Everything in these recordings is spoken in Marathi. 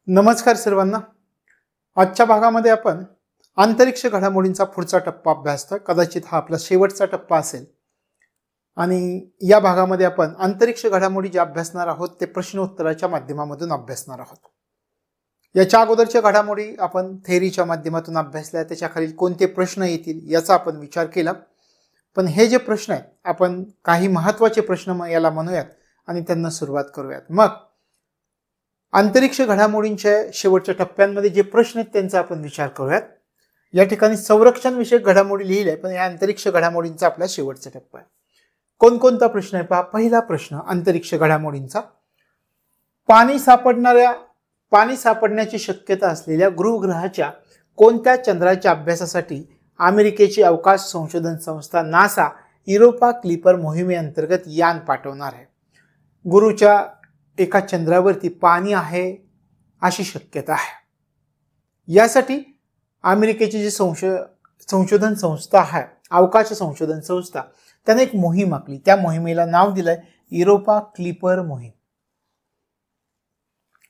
नमस्कार सर्वांना। आजच्या भागामध्ये आपण अंतरिक्ष घडामोडींचा पुढचा टप्पा अभ्यासतोय। कदाचित हा आपला शेवटचा टप्पा असेल आणि या भागामध्ये आपण अंतरिक्ष घडामोडी जे अभ्यासणार आहोत ते प्रश्नोत्तराच्या माध्यमातून अभ्यासणार आहोत। याच्या अगोदरच्या घडामोडी आपण थेअरीच्या माध्यमातून अभ्यासल्या, त्याच्या खाली कोणते प्रश्न येतील याचा आपण विचार केला। पण हे जे प्रश्न आहेत आपण काही महत्त्वाचे प्रश्न याला म्हणूयात आणि त्यांना सुरुवात करूयात। मग अंतरिक्ष घडामोडींच्या शेवटच्या टप्प्यांमध्ये जे प्रश्न आहेत त्यांचा आपण विचार करूयात। या ठिकाणी संरक्षण विषयक घडामोडी लिहिले पण या अंतरिक्ष घडामोडींचा आपला शेवटचा टप्पा आहे। कोणकोणता प्रश्न आहे पहा। पहिला प्रश्न अंतरिक्ष घडामोडींचा, पाणी सापडण्याची शक्यता असलेल्या गृहग्रहाच्या कोणत्या चंद्राच्या अभ्यासासाठी अमेरिकेची अवकाश संशोधन संस्था नासा युरोपा क्लिपर मोहिमेअंतर्गत यान पाठवणार आहे। गुरुच्या एका चंद्रावरती पाणी आहे अशी शक्यता आहे। यासाठी अमेरिकेची जी संशोधन संस्था आहे, अवकाश संशोधन संस्था, त्याने एक मोहीम आखली। त्या मोहिमेला नाव दिलंय युरोपा क्लिपर मोहीम।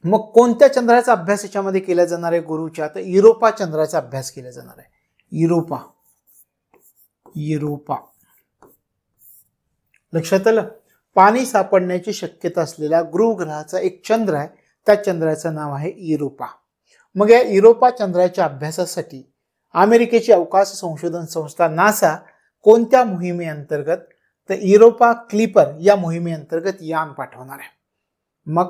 मग कोणत्या चंद्राचा अभ्यास याच्यामध्ये केला जाणार आहे? गुरुच्या तर युरोपा चंद्राचा अभ्यास केला जाणार आहे। युरोपा लक्षात आलं। पाणी सापडण्याची शक्यता असलेल्या गृहग्रहाचा एक चंद्र आहे, त्या चंद्राचं नाव आहे युरोपा। मग या युरोपा चंद्राच्या अभ्यासासाठी अमेरिकेची अवकाश संशोधन संस्था नासा कोणत्या मोहिमेअंतर्गत? तर युरोपा क्लिपर या मोहिमेअंतर्गत यान पाठवणार आहे। मग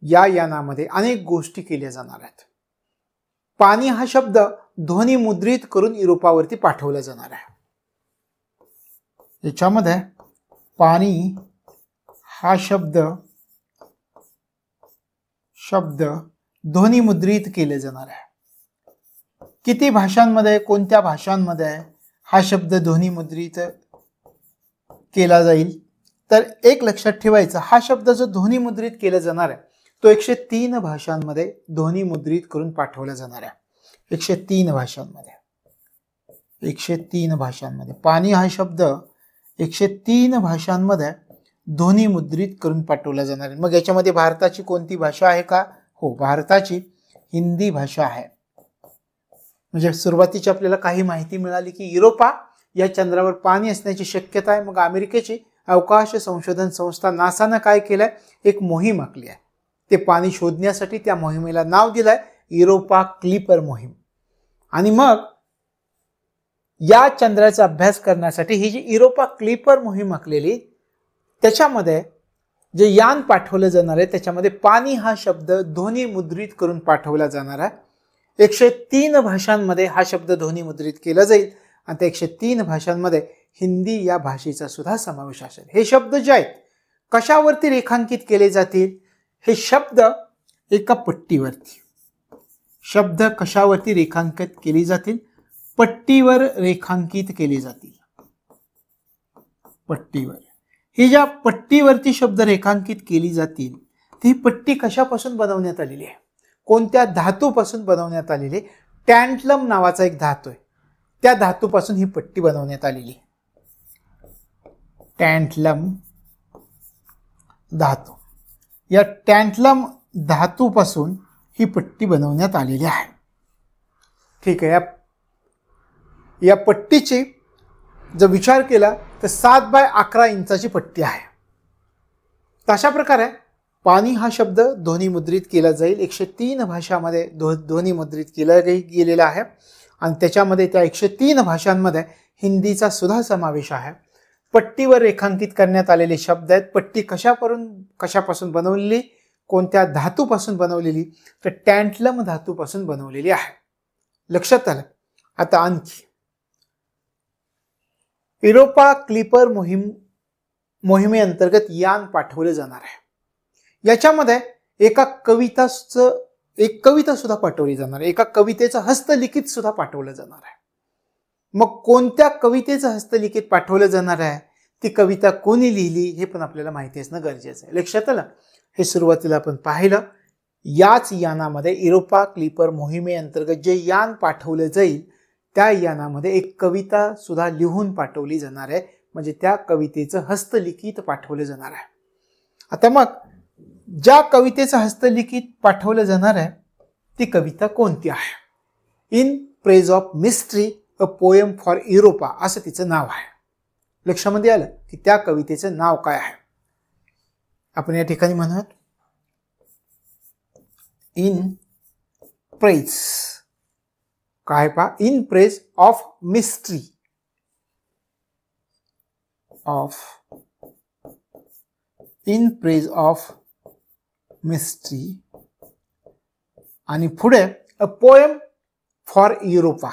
या यानामध्ये अनेक गोष्टी केल्या जाणार आहेत। पाणी हा शब्द ध्वनी मुद्रित करून युरोपावरती पाठवला जाणार आहे। याच्यामध्ये पाणी हा शब्द ध्वनी मुद्रित केले जाणार आहे। किती भाषांमध्ये, कोणत्या भाषांमध्ये हा शब्द ध्वनी मुद्रित केला जाईल? तर एक लक्षात ठेवायचं, हा शब्द जो ध्वनी मुद्रित केला जाणार आहे तो 103 भाषांमध्ये ध्वनी मुद्रित करून पाठवला जाणार आहे। 103 भाषांमध्ये पाणी हा शब्द 103 भाषांमध्ये ध्वनी मुद्रित करून पाठवला जाणार आहे। मग याच्यामध्ये भारताची कोणती भाषा आहे का? हो, भारताची हिंदी भाषा आहे। म्हणजे सुरुवातीची आपल्याला काही माहिती मिळाली की युरोपा या चंद्रावर पाणी असण्याची शक्यता आहे। मग अमेरिकेची अवकाश संशोधन संस्था नासानं काय केलंय? एक मोहीम आखली आहे। ते पाणी शोधण्यासाठी त्या मोहिमेला नाव दिलंय युरोपा क्लिपर मोहीम। आणि मग या चंद्राचा अभ्यास करण्यासाठी ही जी युरोपा क्लिपर मोहीम आखलेली, त्याच्यामध्ये जे यान पाठवलं जाणार आहे त्याच्यामध्ये पाणी हा शब्द ध्वनी मुद्रित करून पाठवला जाणार आहे। 103 भाषांमध्ये हा शब्द ध्वनी मुद्रित केला जाईल आणि त्या 103 भाषांमध्ये हिंदी या भाषेचा सुद्धा समावेश असेल। हे शब्द जे आहेत कशावरती रेखांकित केले जातील? हे शब्द एका पट्टीवरती, शब्द कशावरती रेखांकित केले जातील? पट्टीवर रेखांकित केले जातील। पट्टीवर, ही ज्या पट्टीवरती शब्द रेखांकित केली जातील ती पट्टी कशापासून बनवण्यात आलेली आहे? कोणत्या धातूपासून बनवण्यात आलेली? टॅंटलम नावाचा एक धातू आहे, त्या धातूपासून ही पट्टी बनवण्यात आलेली। टॅंटलम धातू, या टॅंटलम धातूपासून ही पट्टी बनवण्यात आलेली आहे। ठीक आहे। या पट्टीची जर विचार केला तर 7 बाय 11 इंचाची पट्टी आहे। तशा प्रकारे पाणी हा शब्द ध्वनी मुद्रित केला जाईल। 103 भाषांमध्ये ध्वनी मुद्रित केला गेलेला आहे आणि त्याच्यामध्ये त्या 103 भाषांमध्ये हिंदीचा सुद्धा समावेश आहे। पट्टीवर रेखांकित करण्यात आलेले शब्द आहेत। पट्टी कशापासून बनवलेली? कोणत्या धातूपासून बनवलेली? तर टॅंटलम धातूपासून बनवलेली आहे। लक्षात आलं। आता आणखी युरोपा क्लिपर मोहिमेअंतर्गत यान पाठवले जाणार आहे। याच्यामध्ये एक कविता सुद्धा पाठवली जाणार आहे। एका कवितेचं हस्तलिखित सुद्धा पाठवलं जाणार आहे। मग कोणत्या कवितेचं हस्तलिखित पाठवलं जाणार आहे? ती कविता कोणी लिहिली हे पण आपल्याला माहिती असणं गरजेचं आहे। लक्षात आलं। हे सुरुवातीला आपण पाहिलं। याच यानामध्ये युरोपा क्लिपर मोहिमेअंतर्गत जे यान पाठवलं जाईल त्या यानामध्ये एक कविता सुद्धा लिहून पाठवली जाणार आहे। म्हणजे त्या कवितेचं हस्तलिखित पाठवलं जाणार आहे। आता मग ज्या कवितेचं हस्तलिखित पाठवलं जाणार आहे ती कविता कोणती आहे? In praise of mystery a poem for Europa असं तिचं नाव आहे. लक्षामध्ये आलं की त्या कवितेचं नाव काय आहे? आपण या ठिकाणी म्हणत इन प्रेज, काय पहा, in praise of mystery, in praise of mystery आणि पुढे a poem for Europa.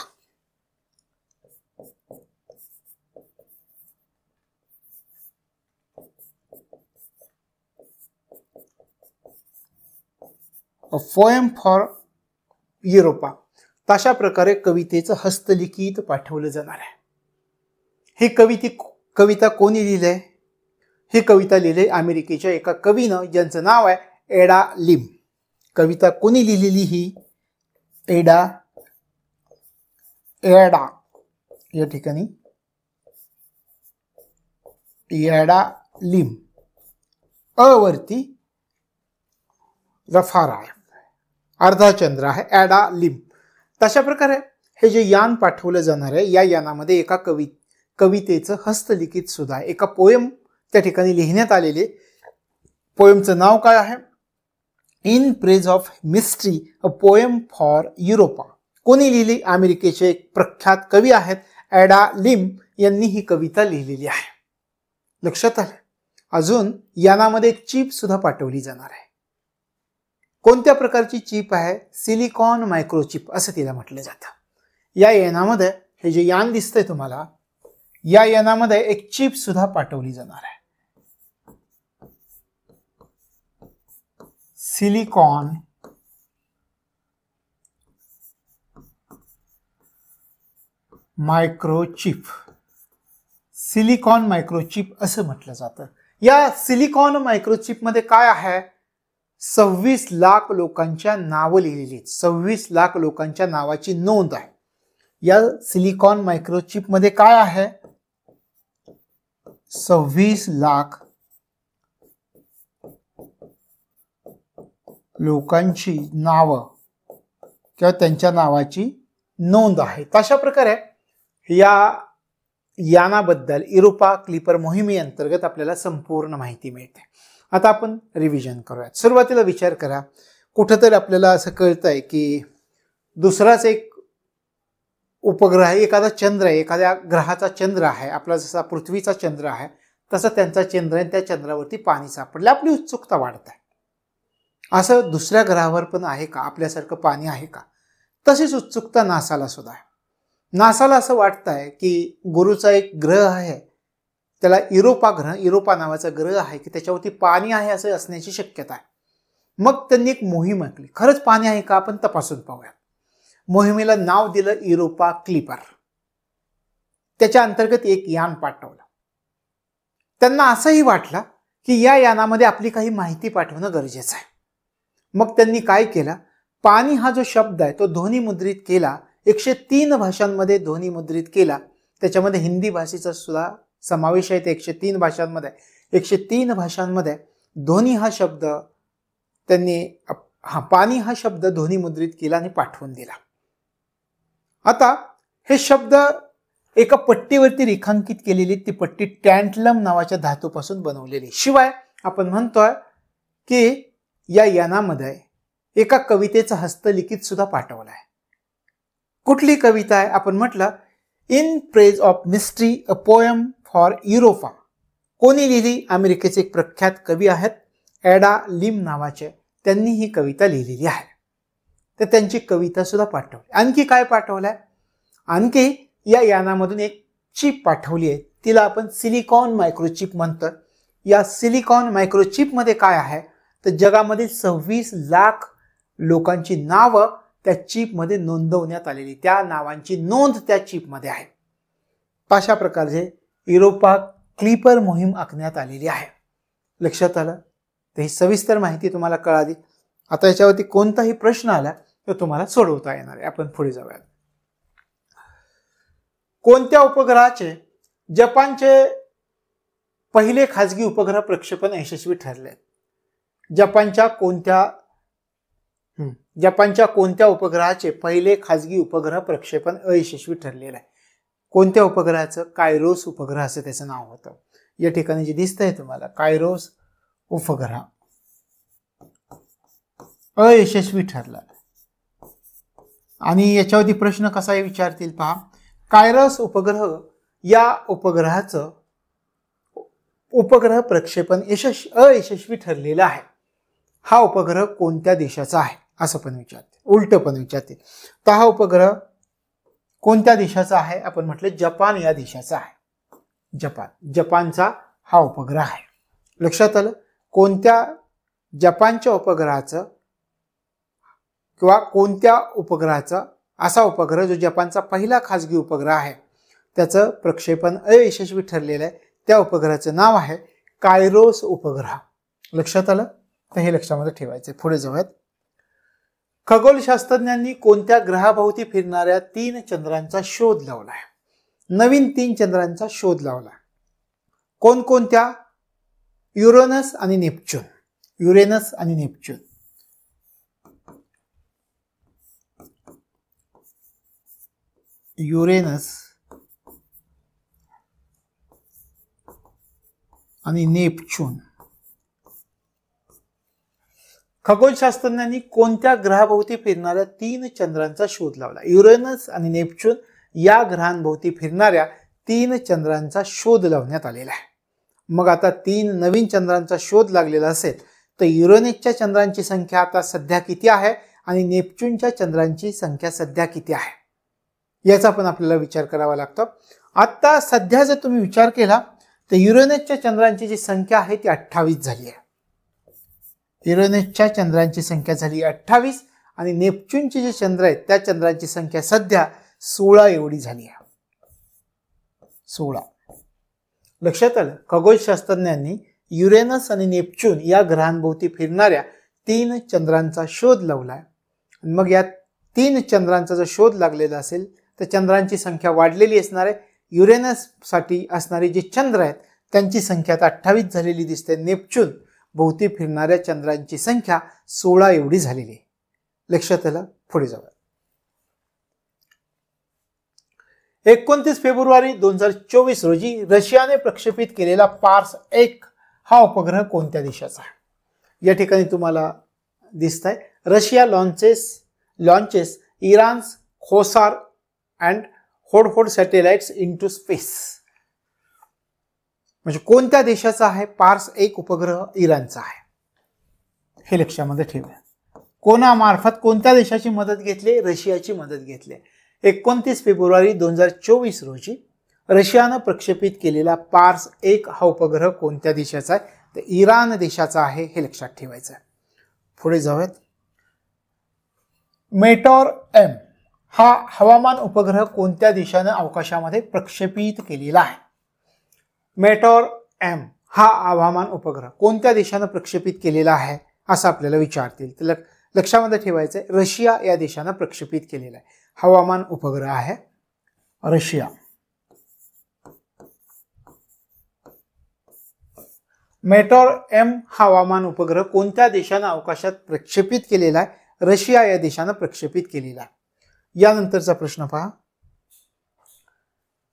A poem for Europa. तशा प्रकारे कवितेचं हस्तलिखित पाठवलं जाणार आहे. ही कविता कोणी लिहिलंय? ही कविता लिहिली अमेरिकेच्या एका कवीनं, ज्यांचं नाव आहे एडा लिम. कविता कोणी लिहिलेली? ही एडा या ठिकाणी एडा लिम, अवरती रफार आहे, अर्धा चंद्र आहे, एडा लिम. तशा प्रकारे हे जे यान पाठवलं जाणार आहे, या यानामध्ये एका कवितेचं हस्तलिखित सुद्धा आहे. एका पोएम त्या ठिकाणी लिहिण्यात आलेले. पोएमचं नाव काय आहे? In praise of mystery a poem for Europa. कोणी लिहिली? अमेरिकेचे एक प्रख्यात कवी आहेत एडा लिम यांनी ही कविता लिहिलेली आहे. लक्षात आलं? अजून यानामध्ये एक चिप सुद्धा पाठवली जाणार आहे. कोणत्या प्रकारची चिप आहे? सिलिकॉन मायक्रोचिप असं तिला म्हटलं जातं. या यानामध्ये हे जे यान दिसतंय तुम्हाला, या यानामध्ये एक चिप सुद्धा पाठवली जाणार आहे. सिलिकॉन मायक्रोचिप, सिलिकॉन मायक्रोचिप असं म्हटलं जातं. या सिलिकॉन मायक्रोचिप मध्ये काय आहे? 26 लाख लोकांच्या नावं लिहिलेली आहेत. 26 लाख लोकांच्या नावाची नोंद आहे. या सिलिकॉन मायक्रोचिप मध्ये काय आहे? 26 लाख लोकांची नावं किंवा त्यांच्या नावाची नोंद आहे. तशा प्रकारे या यानाबद्दल युरोपा क्लिपर मोहिमेअंतर्गत आपल्याला संपूर्ण माहिती मिळते. आता आपण रिव्हिजन करूयात. सुरुवातीला विचार करा, कुठंतरी आपल्याला असं कळतंय की दुसराच एक उपग्रह आहे, एखादा चंद्र आहे, एखाद्या ग्रहाचा चंद्र आहे. आपला जसा पृथ्वीचा चंद्र आहे तसा त्यांचा चंद्र आहे, त्या चंद्रावरती पाणी सापडलं. आपली उत्सुकता वाढत आहे. असं दुसऱ्या ग्रहावर पण आहे का? आपल्यासारखं पाणी आहे का? तशीच उत्सुकता नासाला सुद्धा आहे. नासाला असं वाटतंय की गुरुचा एक ग्रह आहे, त्याला युरोपा नावाचा ग्रह आहे की त्याच्यावरती पाणी आहे असं असण्याची शक्यता आहे. मग त्यांनी एक मोहीम आखली. खरंच पाणी आहे का? आपण तपासून पाहूया. मोहिमेला नाव दिलं युरोपा क्लिपर. त्याच्या अंतर्गत एक यान पाठवलं. त्यांना असंही वाटलं की या यानामध्ये आपली काही माहिती पाठवणं गरजेचं आहे. मग त्यांनी काय केलं? पाणी हा जो शब्द आहे तो ध्वनिमुद्रित केला. 103 भाषांमध्ये ध्वनिमुद्रित केला. त्याच्यामध्ये हिंदी भाषेचा सुद्धा समावेश आहे. 103 भाषांमध्ये 103 भाषांमध्ये ध्वनी हा शब्द त्यांनी पाणी हा शब्द ध्वनिमुद्रित केला आणि पाठवून दिला. आता हे शब्द एका पट्टीवरती रेखांकित केलेली. ती पट्टी टॅंटलम नावाच्या धातूपासून बनवलेली. शिवाय आपण म्हणतोय की या यानामध्ये एका कवितेचा हस्तलिखित सुद्धा पाठवला आहे. कुठली कविता आहे? आपण म्हटलं in praise of mystery a poem for Europa. कोणी लिहिली? अमेरिकेचे एक प्रख्यात कवी आहेत एडा लिम नावाचे. त्यांनी ही कविता लिहिलेली आहे. तर त्यांची कविता सुद्धा पाठवली. आणखी काय पाठवलंय? आणखी या यानामधून एक चिप पाठवली आहे. तिला आपण सिलिकॉन मायक्रोचिप म्हणतो. या सिलिकॉन मायक्रोचिप मध्ये काय आहे तर जगामधील 26 लाख लोकांची नावं त्या चिप मध्ये नोंदवण्यात आलेली. त्या नावांची नोंद त्या चिप मध्ये आहे. अशा प्रकारचे युरोपा क्लिपर मोहीम आखण्यात आलेली आहे. लक्षात आलं? तर ही सविस्तर माहिती तुम्हाला कळाली. आता याच्यावरती कोणताही प्रश्न आला तर तुम्हाला सोडवता येणार आहे. आपण पुढे जाऊया. कोणत्या उपग्रहाचे जपानचे पहिले खाजगी उपग्रह प्रक्षेपण यशस्वी ठरले? जपानच्या कोणत्या जपानच्या कोणत्या उपग्रहाचे पहिले खाजगी उपग्रह प्रक्षेपण अयशस्वी ठरलेलं आहे? कोणत्या उपग्रहाचं? कायरोस उपग्रह असं त्याचं नाव होतं. या ठिकाणी जे दिसतंय तुम्हाला कायरोस उपग्रह अयशस्वी ठरला. आणि याच्यावरती प्रश्न कसा विचारतील पहा. कायरोस उपग्रह या उपग्रहाचं उपग्रह प्रक्षेपण अयशस्वी ठरलेलं आहे. हा उपग्रह कोणत्या देशाचा आहे असं पण विचारते, उलट पण विचारते. तर हा उपग्रह कोणत्या देशाचा आहे? आपण म्हटलं जपान या देशाचा आहे. जपानचा हा उपग्रह आहे. लक्षात आलं? कोणत्या जपानच्या उपग्रहाचं किंवा कोणत्या उपग्रहाचा असा उपग्रह जो जपानचा पहिला खाजगी उपग्रह आहे त्याचं प्रक्षेपण अयशस्वी ठरलेलं आहे. त्या उपग्रहाचं नाव आहे कायरोस उपग्रह. लक्षात आलं? तर हे लक्षामध्ये ठेवायचं. पुढे जाऊयात. खगोलशास्त्रज्ञांनी कोणत्या ग्रहाभोवती फिरणाऱ्या 3 चंद्रांचा शोध लावला आहे? नवीन 3 चंद्रांचा शोध लावला. कोणकोणत्या? युरेनस आणि नेपच्यून. युरेनस आणि नेपच्यून. युरेनस आणि नेपच्यून. खगोलशास्त्रज्ञांनी कोणत्या ग्रहाभोवती फिरणाऱ्या 3 चंद्रांचा शोध लावला? युरेनस आणि नेपच्यून या ग्रहांभोवती फिरणाऱ्या 3 चंद्रांचा शोध लावण्यात आलेला आहे. मग आता 3 नवीन चंद्रांचा शोध लागलेला असेल तर युरेनसच्या चंद्रांची संख्या आता सध्या किती आहे आणि नेपच्यूनच्या चंद्रांची संख्या सध्या किती आहे याचा पण आपल्याला विचार करावा लागतो. आता सध्या जर तुम्ही विचार केला तर युरेनसच्या चंद्रांची जी संख्या आहे ती 28 झाली आहे. युरेनसच्या चंद्रांची संख्या झाली 28 आणि नेपच्यूनचे जे चंद्र आहेत त्या चंद्रांची संख्या सध्या 16 एवढी झाली आहे. 16. लक्षात आलं? खगोलशास्त्रज्ञांनी युरेनस आणि नेपच्यून या ग्रहांभोवती फिरणाऱ्या 3 चंद्रांचा शोध लावलाय. मग या 3 चंद्रांचा जर शोध लागलेला असेल तर चंद्रांची संख्या वाढलेली असणार आहे. युरेनस साठी असणारे जे चंद्र आहेत त्यांची संख्या 28 झालेली दिसते. नेपच्यून भोवती फिरणाऱ्या चंद्रांची संख्या 16 एवढी झालेली आहे. लक्षात आलं? पुढे जाऊया. 29 फेब्रुवारी 2024 रोजी रशियाने प्रक्षेपित केलेला पार्स 1 हा उपग्रह कोणत्या देशाचा आहे? या ठिकाणी तुम्हाला दिसत आहे रशिया लॉन्चेस इरान्स खोसार अँड होड सॅटेलाइट्स इनटू स्पेस. म्हणजे कोणत्या देशाचा आहे पार्स 1 उपग्रह? इराणचा आहे. हे लक्षामध्ये ठेवा. कोणामार्फत कोणत्या देशाची मदत घेतली? रशियाची मदत घेतली. 29 फेब्रुवारी 2024 रोजी रशियानं प्रक्षेपित केलेला पार्स 1 हा उपग्रह कोणत्या देशाचा आहे? तर इराण देशाचा आहे. हे लक्षात ठेवायचं आहे. पुढे जाऊयात. मेटॉर एम हा हवामान उपग्रह कोणत्या देशानं अवकाशामध्ये प्रक्षेपित केलेला आहे? मेटॉर एम हा हवामान उपग्रह कोणत्या देशानं प्रक्षेपित केलेला आहे असं आपल्याला विचारतील. तर लक्षामध्ये ठेवायचं आहे रशिया या देशानं प्रक्षेपित केलेला आहे. हवामान उपग्रह आहे रशिया. मेटॉर एम हवामान उपग्रह कोणत्या देशानं अवकाशात प्रक्षेपित केलेला आहे? रशिया या देशानं प्रक्षेपित केलेला आहे. यानंतरचा प्रश्न पहा.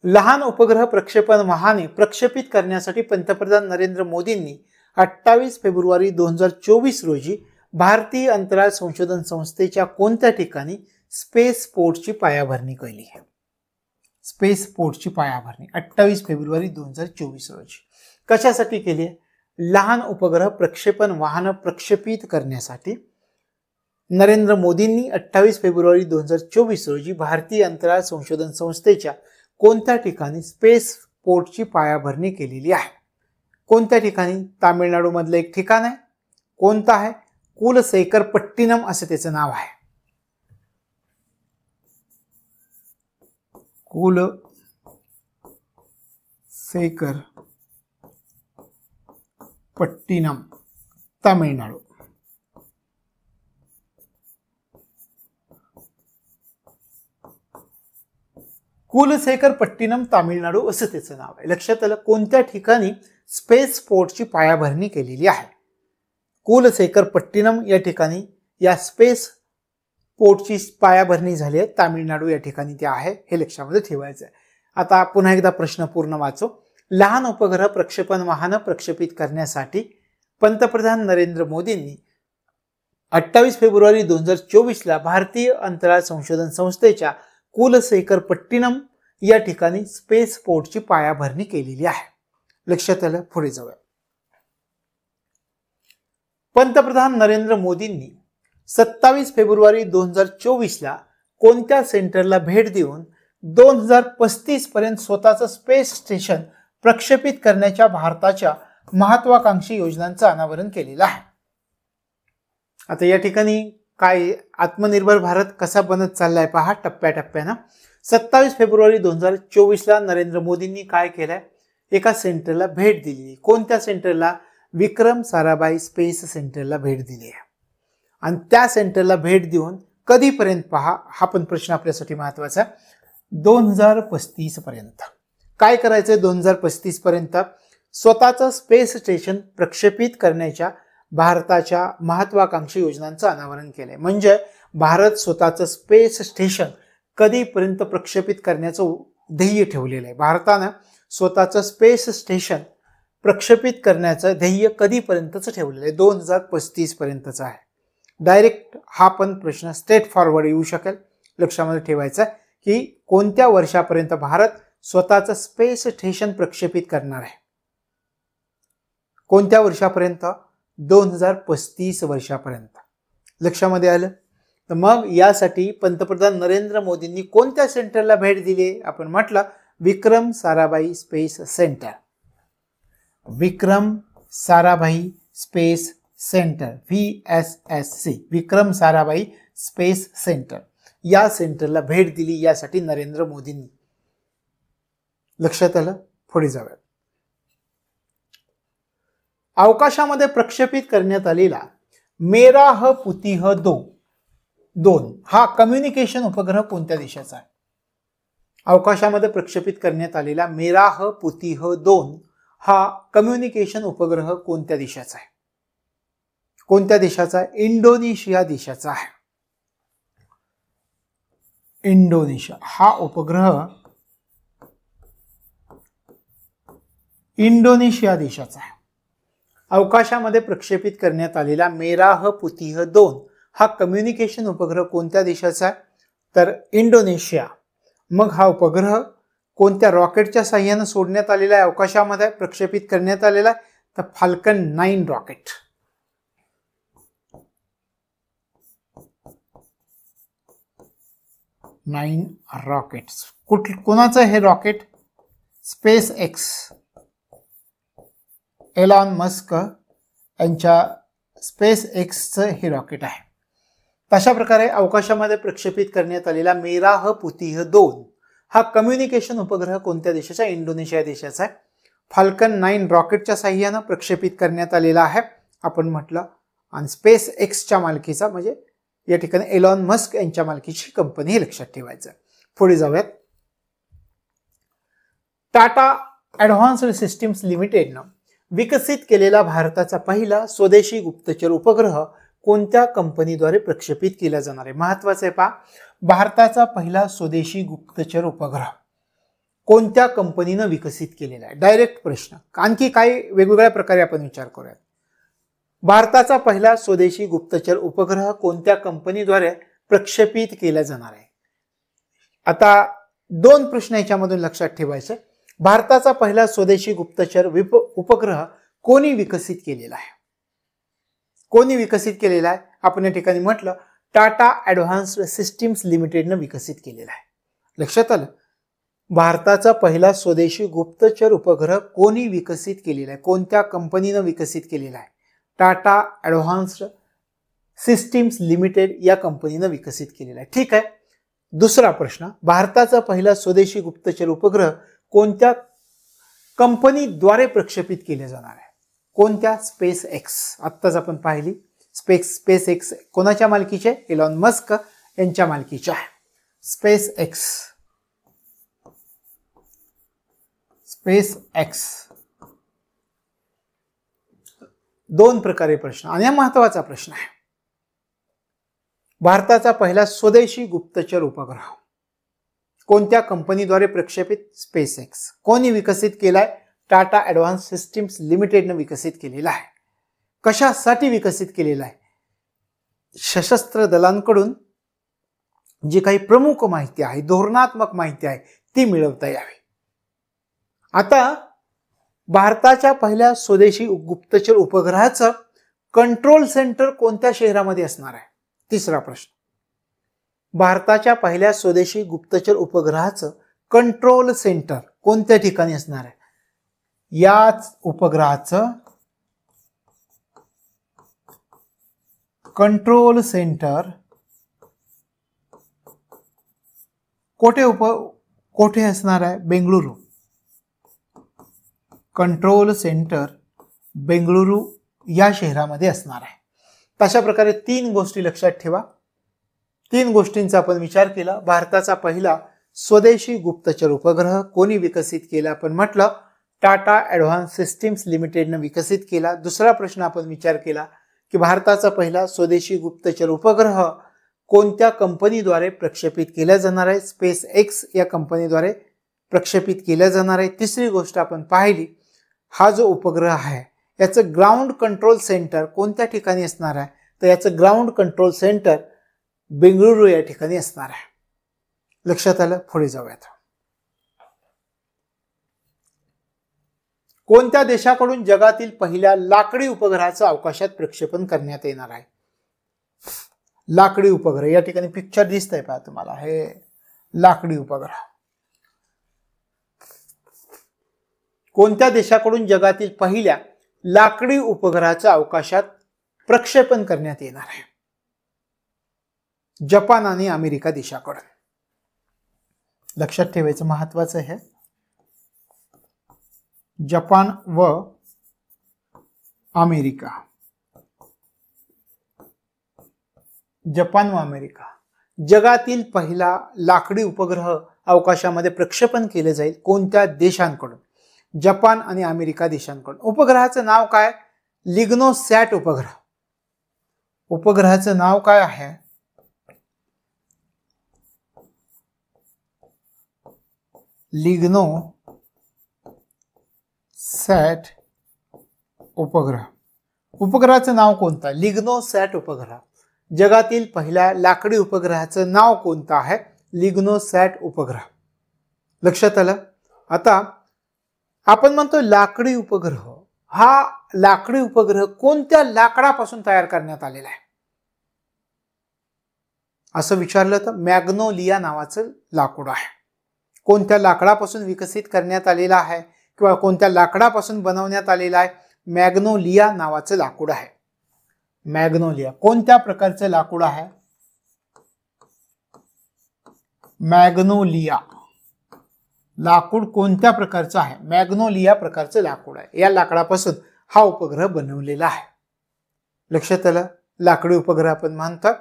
लहान उपग्रह प्रक्षेपण वाहने प्रक्षेपित करण्यासाठी पंतप्रधान नरेंद्र मोदींनी 28 फेब्रुवारी 2024 रोजी भारतीय अंतराळ संशोधन संस्थेच्या कोणत्या ठिकाणी स्पेस पोर्टची पायाभरणी केली आहे? स्पेस पोर्टची पायाभरणी 28 फेब्रुवारी 2024 रोजी कशासाठी केली आहे? लहान उपग्रह प्रक्षेपण वाहन प्रक्षेपित करण्यासाठी नरेंद्र मोदींनी 28 फेब्रुवारी 2024 रोजी भारतीय अंतराळ संशोधन संस्थेच्या कोणत्या ठिकाणी स्पेस पोर्टची पायाभरणी केलेली आहे? कोणत्या ठिकाणी? तामिळनाडू मधलं एक ठिकाण आहे. कोणतं आहे? कुलसेकरपट्टिनम असं त्याचं नाव आहे. कुलसेकरपट्टिनम तामिळनाडू. कुलसेकरपट्टिनम तामिळनाडू असं त्याचं नाव आहे. लक्षात आलं? कोणत्या ठिकाणी स्पेस पोर्टची पायाभरणी केलेली आहे? कुलसेकरपट्टिनम या ठिकाणी या स्पेस पोर्टची पायाभरणी झाली आहे, तामिळनाडू या ठिकाणी ते आहे, हे लक्षामध्ये ठेवायचं आहे. आता पुन्हा एकदा प्रश्न पूर्ण वाचो. लहान उपग्रह प्रक्षेपण वाहन प्रक्षेपित करण्यासाठी पंतप्रधान नरेंद्र मोदींनी 28 फेब्रुवारी 2024 ला भारतीय अंतराळ संशोधन संस्थेच्या कुलशेखरपट्टिनम या ठिकाणी स्पेस पोर्टची पायाभरणी केलेली आहे. लक्षात आलं? पुढे जाऊया. पंतप्रधान नरेंद्र मोदींनी 27 फेब्रुवारी 2024 ला कोणत्या सेंटरला भेट देऊन 2035 पर्यंत स्वतःचं स्पेस स्टेशन प्रक्षेपित करण्याच्या भारताच्या महत्वाकांक्षी योजनांचं अनावरण केलेलं आहे? आता या ठिकाणी काय आत्मनिर्भर भारत कसा बनत चाललाय पहा टप्प्याटप्प्यानं. 27 फेब्रुवारी 2024 ला नरेंद्र मोदींनी काय केलंय? एका सेंटरला भेट दिली. कोणत्या सेंटरला? विक्रम साराभाई स्पेस सेंटरला भेट दिली आहे. आणि त्या सेंटरला भेट देऊन कधीपर्यंत पहा, हा पण प्रश्न आपल्यासाठी महत्वाचा. 2035 पर्यंत काय करायचंय? 2035 पर्यंत स्वतःचं स्पेस स्टेशन प्रक्षेपित करण्याच्या भारताच्या महत्वाकांक्षी योजनांचं अनावरण केलंय. म्हणजे भारत स्वतःचं स्पेस स्टेशन कधीपर्यंत प्रक्षेपित करण्याचं ध्येय ठेवलेलं आहे. भारतानं स्वतःचं स्पेस स्टेशन प्रक्षेपित करण्याचं ध्येय कधीपर्यंतच ठेवलेलं आहे? 2035 पर्यंतच आहे. डायरेक्ट हा पण प्रश्न स्ट्रेट फॉरवर्ड येऊ शकेल. लक्षामध्ये ठेवायचं की कोणत्या वर्षापर्यंत भारत स्वतःचं स्पेस स्टेशन प्रक्षेपित करणार आहे? कोणत्या वर्षापर्यंत? 2035 वर्षापर्यंत. लक्षामध्ये आलं? तर मग यासाठी पंतप्रधान नरेंद्र मोदींनी कोणत्या सेंटरला भेट दिली? आपण म्हटलं Vikram Sarabhai space centre. Vikram Sarabhai space centre VSSC, Vikram Sarabhai space centre, या सेंटरला भेट दिली यासाठी नरेंद्र मोदींनी. लक्षात आलं? पुढे जाऊया. अवकाशामध्ये प्रक्षेपित करण्यात आलेला मेराह-पुतिह-2 हा कम्युनिकेशन उपग्रह कोणत्या देशाचा आहे? अवकाशामध्ये प्रक्षेपित करण्यात आलेला मेराह-पुतिह-2 हा कम्युनिकेशन उपग्रह कोणत्या देशाचा आहे? कोणत्या देशाचा आहे? इंडोनेशिया देशाचा आहे. इंडोनेशिया हा उपग्रह इंडोनेशिया देशाचा आहे. अवकाशामध्ये प्रक्षेपित करण्यात आलेला मेराह-पुतिह-2 हा कम्युनिकेशन उपग्रह कोणत्या देशाचा आहे? तर इंडोनेशिया. मग हा उपग्रह कोणत्या रॉकेटच्या साहाय्याने सोडण्यात आलेला आहे? अवकाशामध्ये प्रक्षेपित करण्यात आलेला आहे तर फाल्कन 9 रॉकेट. कोणाचं हे rocket? Space x, Elon Musk यांच्या स्पेस एक्सचं हे रॉकेट आहे. तशा प्रकारे अवकाशामध्ये प्रक्षेपित करण्यात आलेला मेराह-पुतिह-2 हा कम्युनिकेशन उपग्रह कोणत्या देशाचा? इंडोनेशिया देशाचा आहे. फाल्कन 9 रॉकेटच्या साहाय्याने प्रक्षेपित करण्यात आलेला आहे आपण म्हटलं. आणि स्पेस एक्सच्या मालकीचा म्हणजे या ठिकाणी एलॉन मस्क यांच्या मालकीची कंपनी हे लक्षात ठेवायचं. पुढे जाऊयात. टाटा ॲडव्हान्स्ड सिस्टीम्स लिमिटेडनं विकसित केलेला भारताचा पहिला स्वदेशी गुप्तचर उपग्रह कोणत्या कंपनीद्वारे प्रक्षेपित केला जाणार आहे? महत्वाचं आहे पहा, भारताचा पहिला स्वदेशी गुप्तचर उपग्रह कोणत्या कंपनीनं विकसित केलेला आहे? डायरेक्ट प्रश्न. आणखी काही वेगवेगळ्या प्रकारे आपण विचार करूयात. भारताचा पहिला स्वदेशी गुप्तचर उपग्रह कोणत्या कंपनीद्वारे प्रक्षेपित केला जाणार आहे? आता 2 प्रश्न याच्यामधून लक्षात ठेवायचे. भारताचा पहिला स्वदेशी गुप्तचर उपग्रह कोणी विकसित केलेला आहे? कोणी विकसित केलेला आहे? आपण या ठिकाणी म्हटलं टाटा ॲडव्हान्स्ड सिस्टीम्स लिमिटेडनं विकसित केलेला आहे. लक्षात आलं? भारताचा पहिला स्वदेशी गुप्तचर उपग्रह कोणी विकसित केलेला आहे? कोणत्या कंपनीनं विकसित केलेला आहे? टाटा ॲडव्हान्स्ड सिस्टीम्स लिमिटेड या कंपनीनं विकसित केलेला आहे. ठीक आहे. दुसरा प्रश्न, भारताचा पहिला स्वदेशी गुप्तचर उपग्रह कोणत्या कंपनीद्वारे प्रक्षेपित केले जाणार आहे? कोणत्या? Space x. आत्ताच आपण पाहिली स्पेस एक्स कोणाच्या मालकीचे? एलॉन मस्क यांच्या मालकीचे आहे. Space x. Space x. 2 प्रकारे प्रश्न आणि हा महत्वाचा प्रश्न आहे. भारताचा पहिला स्वदेशी गुप्तचर उपग्रह कोणत्या कंपनीद्वारे प्रक्षेपित? स्पेसएक्स. कोणी विकसित केलाय? टाटा ऍडव्हान्स सिस्टीम्स लिमिटेडने विकसित केलेला आहे. कशासाठी विकसित केलेला आहे? सशस्त्र दलांकडून जी काही प्रमुख माहिती आहे, धोरणात्मक माहिती आहे, ती मिळवता यावी. आता भारताच्या पहिल्या स्वदेशी गुप्तचर उपग्रहाचं कंट्रोल सेंटर कोणत्या शहरामध्ये असणार आहे? तिसरा प्रश्न. भारताच्या पहिल्या स्वदेशी गुप्तचर उपग्रहाचं कंट्रोल सेंटर कोणत्या ठिकाणी असणार आहे? याच उपग्रहाचं कंट्रोल सेंटर कोठे असणार आहे? बेंगळुरू. कंट्रोल सेंटर बेंगळुरू या शहरामध्ये असणार आहे. तशा प्रकारे 3 गोष्टी लक्षात ठेवा. 3 गोष्टींचा आपण विचार केला. भारताचा पहिला स्वदेशी गुप्तचर उपग्रह कोणी विकसित केला? आपण म्हटलं टाटा ऍडव्हान्स सिस्टीम्स लिमिटेडने विकसित केला. दुसरा प्रश्न आपण विचार केला की भारताचा पहिला स्वदेशी गुप्तचर उपग्रह कोणत्या कंपनीद्वारे प्रक्षेपित केला जाणार आहे? स्पेस एक्स या कंपनीद्वारे प्रक्षेपित केला जाणार आहे. तिसरी गोष्ट आपण पाहिली, हा जो उपग्रह आहे याचं ग्राउंड कंट्रोल सेंटर कोणत्या ठिकाणी असणार आहे? तर याचं ग्राउंड कंट्रोल सेंटर बेंगळुरू या ठिकाणी असणार आहे. लक्षात आलं? पुढे जाऊयात. कोणत्या देशाकडून जगातील पहिल्या लाकडी उपग्रहाचं अवकाशात प्रक्षेपण करण्यात येणार आहे? लाकडी उपग्रह, या ठिकाणी पिक्चर दिसतंय पहा तुम्हाला, हे लाकडी उपग्रह. कोणत्या देशाकडून जगातील पहिल्या लाकडी उपग्रहाचं अवकाशात प्रक्षेपण करण्यात येणार आहे? जपान आणि अमेरिका देशाकडून. लक्षात ठेवायचं महत्वाचं आहे. जपान व अमेरिका. जपान व अमेरिका. जगातील पहिला लाकडी उपग्रह अवकाशामध्ये प्रक्षेपण केले जाईल कोणत्या देशांकडून? जपान आणि अमेरिका देशांकडून. उपग्रहाचं नाव काय? लिग्नोसॅट उपग्रह. उपग्रहाचं नाव काय आहे? लिग्नोसॅट उपग्रह. उपग्रहाचं नाव कोणतं? लिग्नोसॅट उपग्रह. जगातील पहिल्या लाकडी उपग्रहाचं नाव कोणतं आहे? लिग्नोसॅट उपग्रह. लक्षात आलं? आता आपण म्हणतो लाकडी उपग्रह, हा लाकडी उपग्रह कोणत्या लाकडापासून तयार करण्यात आलेला आहे असं विचारलं तर मॅग्नोलिया नावाचं लाकूड आहे. कोणत्या लाकडापासून विकसित करण्यात आलेला आहे किंवा कोणत्या लाकडापासून बनवण्यात आलेला आहे? मॅग्नोलिया नावाचं लाकूड आहे. मॅग्नोलिया. कोणत्या प्रकारचं लाकूड आहे? मॅग्नोलिया. लाकूड कोणत्या प्रकारचं आहे? मॅग्नोलिया प्रकारचं लाकूड आहे. या लाकडापासून हा उपग्रह बनवलेला आहे. लक्षात आलं? लाकडी उपग्रह आपण म्हणतात.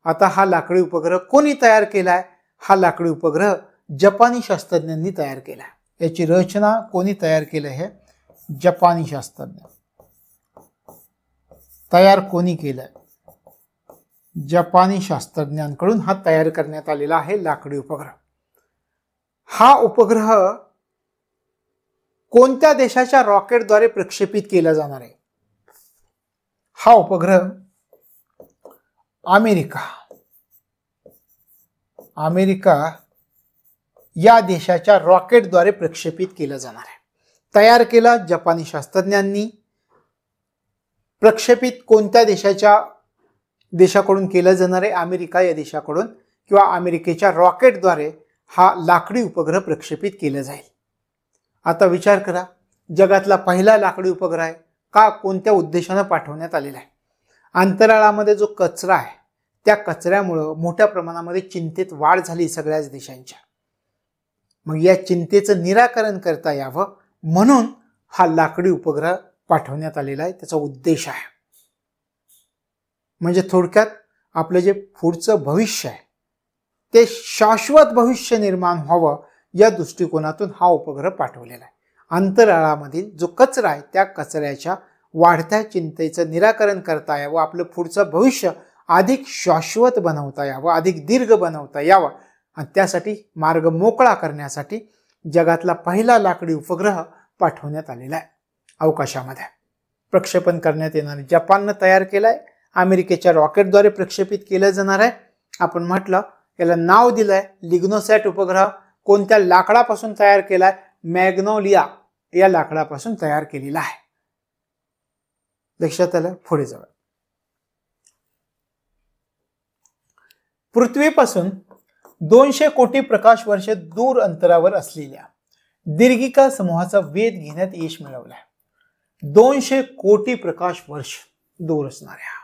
आता हा लाकडी उपग्रह कोणी तयार केलाय? हा लाकडी उपग्रह जपानी शास्त्रज्ञांनी तयार केला. याची रचना कोणी तयार केली आहे? जपानी शास्त्रज्ञ. तयार कोणी केलाय? जपानी शास्त्रज्ञांकडून हा तयार करण्यात आलेला आहे लाकडी उपग्रह. हा उपग्रह कोणत्या देशाच्या रॉकेटद्वारे प्रक्षेपित केला जाणार आहे? हा उपग्रह अमेरिका या देशाच्या रॉकेटद्वारे प्रक्षेपित केला जाणार आहे. तयार केला जपानी शास्त्रज्ञांनी. प्रक्षेपित कोणत्या देशाकडून केलं जाणार आहे? अमेरिका या देशाकडून किंवा अमेरिकेच्या रॉकेटद्वारे हा लाकडी उपग्रह प्रक्षेपित केला जाईल. आता विचार करा, जगातला पहिला लाकडी उपग्रह आहे का? कोणत्या उद्देशाने पाठवण्यात आलेला आहे? अंतराळामध्ये जो कचरा आहे त्या कचऱ्यामुळे मोठ्या प्रमाणामध्ये चिंतेत वाढ झाली सगळ्याच देशांच्या. मग या चिंतेचं निराकरण करता यावं म्हणून हा लाकडी उपग्रह पाठवण्यात आलेला आहे. त्याचा उद्देश आहे म्हणजे थोडक्यात आपलं जे पुढचं भविष्य आहे ते शाश्वत भविष्य निर्माण व्हावं या दृष्टिकोनातून हा उपग्रह पाठवलेला आहे. अंतराळामधील जो कचरा आहे त्या कचऱ्याच्या वाढत्या चिंतेचं निराकरण करता यावं, आपलं पुढचं भविष्य अधिक शाश्वत बनवता यावं, अधिक दीर्घ बनवता यावं आणि त्यासाठी मार्ग मोकळा करण्यासाठी जगातला पहिला लाकडी उपग्रह पाठवण्यात आलेला आहे अवकाशामध्ये. प्रक्षेपण करण्यात येणार जपाननं तयार केलाय, अमेरिकेच्या रॉकेटद्वारे प्रक्षेपित केलं जाणार आहे. आपण म्हटलं याला नाव दिलंय लिग्नोसॅट उपग्रह. कोणत्या लाकडापासून तयार केलाय? मॅग्नोलिया या लाकडापासून तयार केलेला आहे. लक्षात आलं? पुढे जाऊ. पृथ्वीपासून 200 कोटी प्रकाश वर्ष दूर अंतरावर असलेल्या दीर्घिका समूहाचा वेध घेण्यात यश मिळवलंय. 200 कोटी प्रकाश वर्ष दूर असणाऱ्या.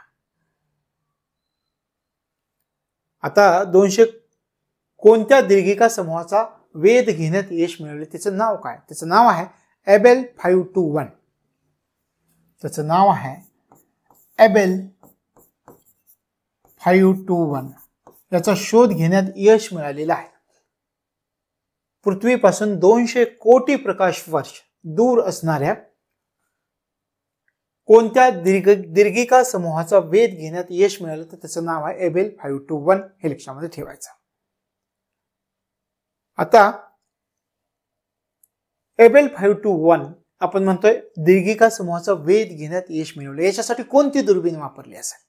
आता 200 कोणत्या दीर्घिका समूहाचा वेध घेण्यात यश मिळवले? त्याचं नाव काय? त्याचं नाव आहे एबेल 521. त्याचं नाव आहे एबेल 521. याचा शोध घेण्यात यश मिळालेला आहे. पृथ्वीपासून 200 कोटी प्रकाश वर्ष दूर असणाऱ्या कोणत्या दीर्घिका समूहाचा वेध घेण्यात यश मिळालं तर त्याचं नाव आहे एबेल 521. हे लक्षामध्ये ठेवायचं. आता एबेल 521 आपण म्हणतोय दीर्घिका समूहाचा वेध घेण्यात यश मिळवलं. याच्यासाठी कोणती दुर्बीण वापरली असेल?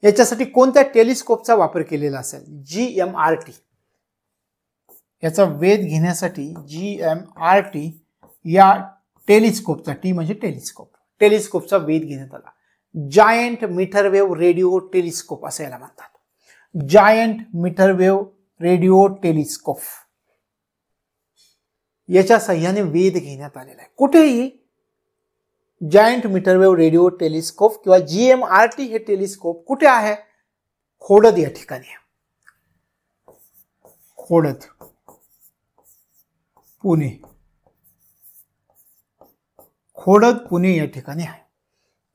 याच्यासाठी कोणत्या टेलिस्कोपचा वापर केलेला असेल? GMRT. याचा वेध घेण्यासाठी GMRT या टेलिस्कोपचा, टी म्हणजे टेलिस्कोप, टेलिस्कोपचा वेध घेण्यात आला. जायंट मीटरवेव्ह रेडिओ टेलिस्कोप असं याला म्हणतात. जायंट मीटरवेव्ह रेडिओ टेलिस्कोप याच्या साह्याने वेध घेण्यात आलेला आहे. कुठेही जायंट मीटरवेव्ह रेडिओ टेलिस्कोप किंवा GMRT हे टेलिस्कोप कुठे आहे? खोडद या ठिकाणी. खोडद, पुणे. खोडद, पुणे या ठिकाणी आहे.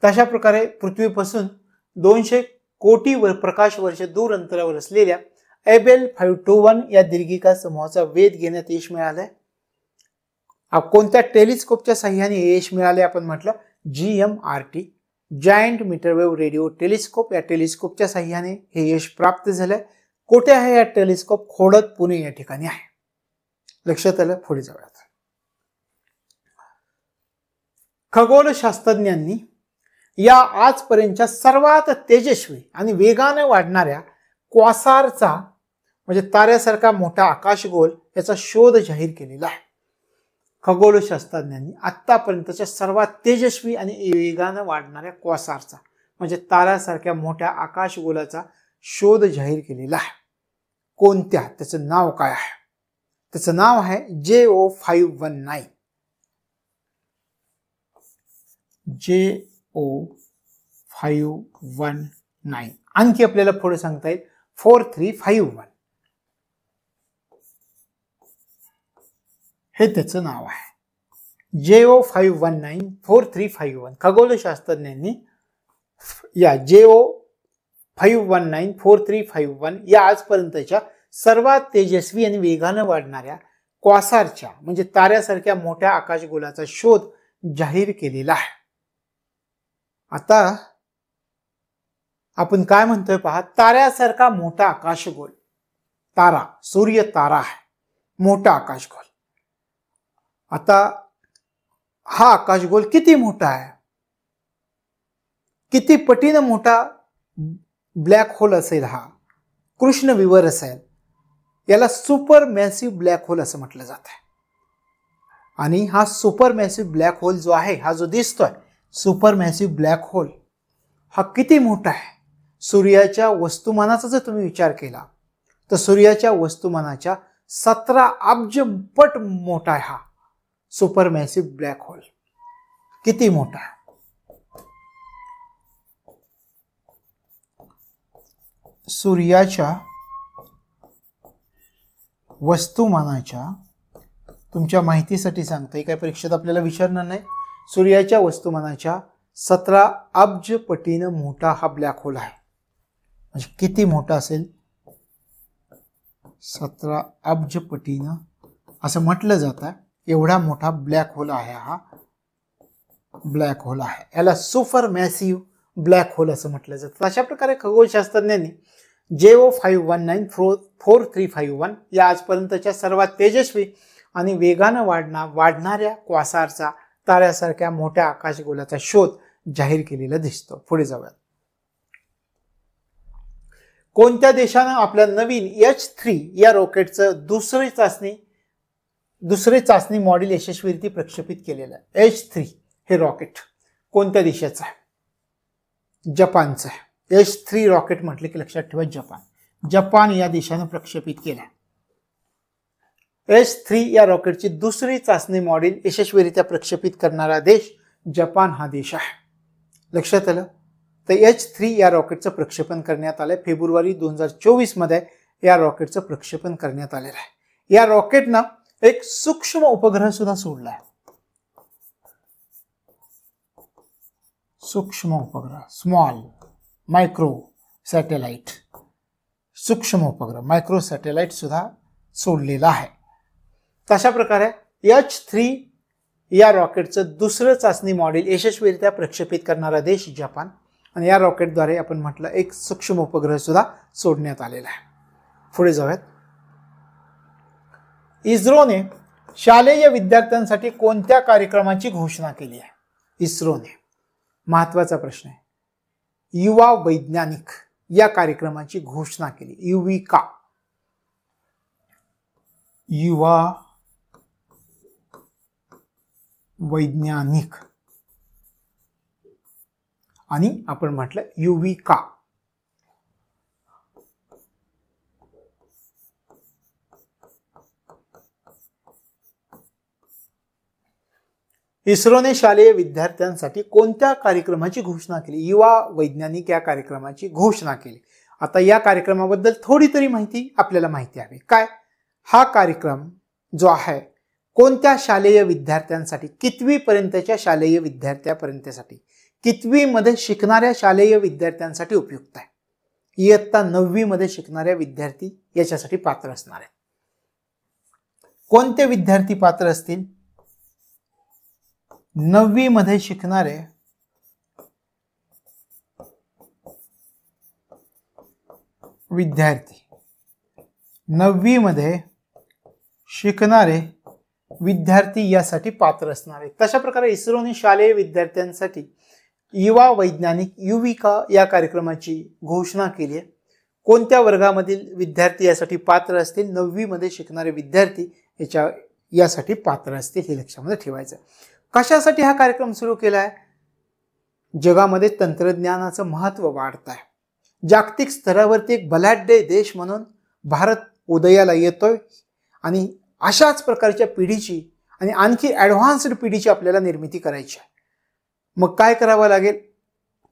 तशा प्रकारे पृथ्वीपासून 200 कोटी प्रकाश वर्ष दूर अंतरावर असलेल्या एबेल 521 या दीर्घिका समूहाचा वेध घेण्यात यश मिळालंय. कोणत्या टेलिस्कोपच्या साह्याने यश मिळाले? आपण म्हटलं GMRT, giant metrewave radio telescope. या टेलिस्कोपच्या साह्याने हे यश प्राप्त झालंय. कुठे आहे या टेलिस्कोप? खोडद, पुणे या ठिकाणी आहे. लक्षात आलं? पुढे जाऊयात. खगोलशास्त्रज्ञांनी या आजपर्यंतच्या सर्वात तेजस्वी आणि वेगाने वाढणाऱ्या क्वासारचा म्हणजे ताऱ्यासारखा मोठा आकाशगोल याचा शोध जाहीर केलेला आहे. खगोलशास्त्रज्ञांनी आतापर्यंतच्या सर्वात तेजस्वी आणि वेगाने वाढणाऱ्या क्वासारचा म्हणजे ताऱ्यासारख्या मोठ्या आकाशगोलाचा शोध जाहीर केलेला आहे. कोणत्या? त्याचं नाव काय आहे? त्याचं नाव आहे JO519. JO519. आणखी आपल्याला पुढे सांगता येईल 4351. हे त्याचं नाव आहे. JO519 4351. खगोलशास्त्रज्ञांनी या JO519 4351 या आजपर्यंतच्या सर्वात तेजस्वी आणि वेगाने वाढणाऱ्या क्वासारच्या म्हणजे ताऱ्यासारख्या मोठ्या आकाशगोलाचा शोध जाहीर केलेला आहे. आता आपण काय म्हणतोय पहा, ताऱ्यासारखा मोठा आकाशगोल. तारा, सूर्य तारा आहे, मोठा आकाशगोल. आता हा आकाशगोल किती मोठा आहे? किती पटीने मोठा ब्लॅक होल असेल? हा कृष्ण विवर असेल. याला सुपर मॅसिव्ह ब्लॅक होल असं म्हटलं जात आहे. आणि हा सुपर मॅसिव्ह ब्लॅक होल जो आहे, हा जो दिसतोय सुपर मॅसिव्ह ब्लॅक होल, हा किती मोठा आहे? सूर्याच्या वस्तुमानाचा जर तुम्ही विचार केला तर सूर्याच्या वस्तुमानाच्या 17 अब्ज पट मोठा आहे हा सुपर मॅसिव्ह ब्लॅक होल. किती मोठा आहे? सूर्याच्या वस्तुमानाच्या, तुमच्या माहितीसाठी सांगतोय, काही परीक्षेत आपल्याला विचारणार नाही. सूर्याच्या वस्तुमानाच्या 17 अब्ज पटीनं मोठा हा ब्लॅक होल आहे. म्हणजे किती मोठा असेल? 17 अब्ज पटीनं असं म्हटलं जातं. एवढा मोठा ब्लॅक होल आहे हा ब्लॅक होल आहे. याला सुपर मॅसिव्ह ब्लॅक होल असं म्हटलं जातं. अशा प्रकारे खगोलशास्त्रज्ञांनी JO51943551 या आजपर्यंतच्या सर्वात तेजस्वी आणि वेगानं वाढणाऱ्या क्वासारचा ताऱ्यासारख्या मोठ्या आकाशगोलाचा शोध जाहीर केलेला दिसतो. पुढे जाऊया. कोणत्या देशानं आपल्या नवीन H3 या रॉकेटचं दुसरे चाचणी मॉड्यूल यशस्वीरित्या प्रक्षेपित केलेलं आहे. H3 हे रॉकेट कोणत्या देशाचं आहे? जपानचं आहे. H3 रॉकेट म्हटले की लक्षात ठेवा जपान या देशानं प्रक्षेपित केलं. H3 या रॉकेटची दुसरी चाचणी मॉड्यूल यशस्वीरित्या प्रक्षेपित करणारा देश जपान हा देश आहे. लक्षात आलं. तर H3 या रॉकेटचं प्रक्षेपण करण्यात आलंय. फेब्रुवारी 2024 मध्ये या रॉकेटचं प्रक्षेपण करण्यात आलेलं आहे. या रॉकेटनं एक सूक्ष्म उपग्रह सुद्धा सोडलाय. सूक्ष्म उपग्रह, स्मॉल मायक्रो सॅटेलाइट, सूक्ष्म उपग्रह मायक्रो सॅटेलाइट सुद्धा सोडलेला आहे. तशा प्रकारे H3 या रॉकेटचं दुसरं चाचणी मॉड्यूल यशस्वीरित्या प्रक्षेपित करणारा देश जपान आणि या रॉकेटद्वारे आपण म्हटलं एक सूक्ष्म उपग्रह सुद्धा सोडण्यात आलेला आहे. पुढे जाऊयात. इस्रोने शालेय विद्यार्थ्यांसाठी कोणत्या कार्यक्रमाची घोषणा केली आहे? इस्रोने, महत्वाचा प्रश्न आहे, युवा वैज्ञानिक या कार्यक्रमाची घोषणा केली. युविका, युवा वैज्ञानिक आणि आपण म्हटलं युविका. इस्रोने शालेय विद्यार्थ्यांसाठी कोणत्या कार्यक्रमाची घोषणा केली? युवा वैज्ञानिक या कार्यक्रमाची घोषणा केली. आता या कार्यक्रमाबद्दल थोडी तरी माहिती आपल्याला माहिती हवी. काय हा कार्यक्रम जो आहे कोणत्या शालेय विद्यार्थ्यांसाठी, कितवी पर्यंतच्या शालेय विद्यार्थ्यापर्यंतसाठी, कितवी मध्ये शिकणाऱ्या शालेय विद्यार्थ्यांसाठी उपयुक्त आहे. इयत्ता 9वी मध्ये शिकणाऱ्या विद्यार्थी याच्यासाठी पात्र असणार आहेत. कोणते विद्यार्थी पात्र असतील? 9वी मध्ये शिकणारे विद्यार्थी, 9वी मध्ये शिकणारे विद्यार्थी यासाठी पात्र असणार आहेत. तशा प्रकारे इस्रोने शालेय विद्यार्थ्यांसाठी युवा वैज्ञानिक युविका या कार्यक्रमाची घोषणा केली आहे. कोणत्या वर्गामधील विद्यार्थी यासाठी पात्र असतील? 9वी मध्ये शिकणारे विद्यार्थी यासाठी पात्र असतील, हे लक्षामध्ये ठेवायचं. कशासाठी हा कार्यक्रम सुरू केला आहे? जगामध्ये तंत्रज्ञानाचं महत्त्व वाढत आहे. जागतिक स्तरावरती एक बलाढ्य देश म्हणून भारत उदयाला येतोय आणि अशाच प्रकारच्या पिढीची आणि आणखी ॲडव्हान्स्ड पिढीची आपल्याला निर्मिती करायची आहे. मग काय करावं लागेल?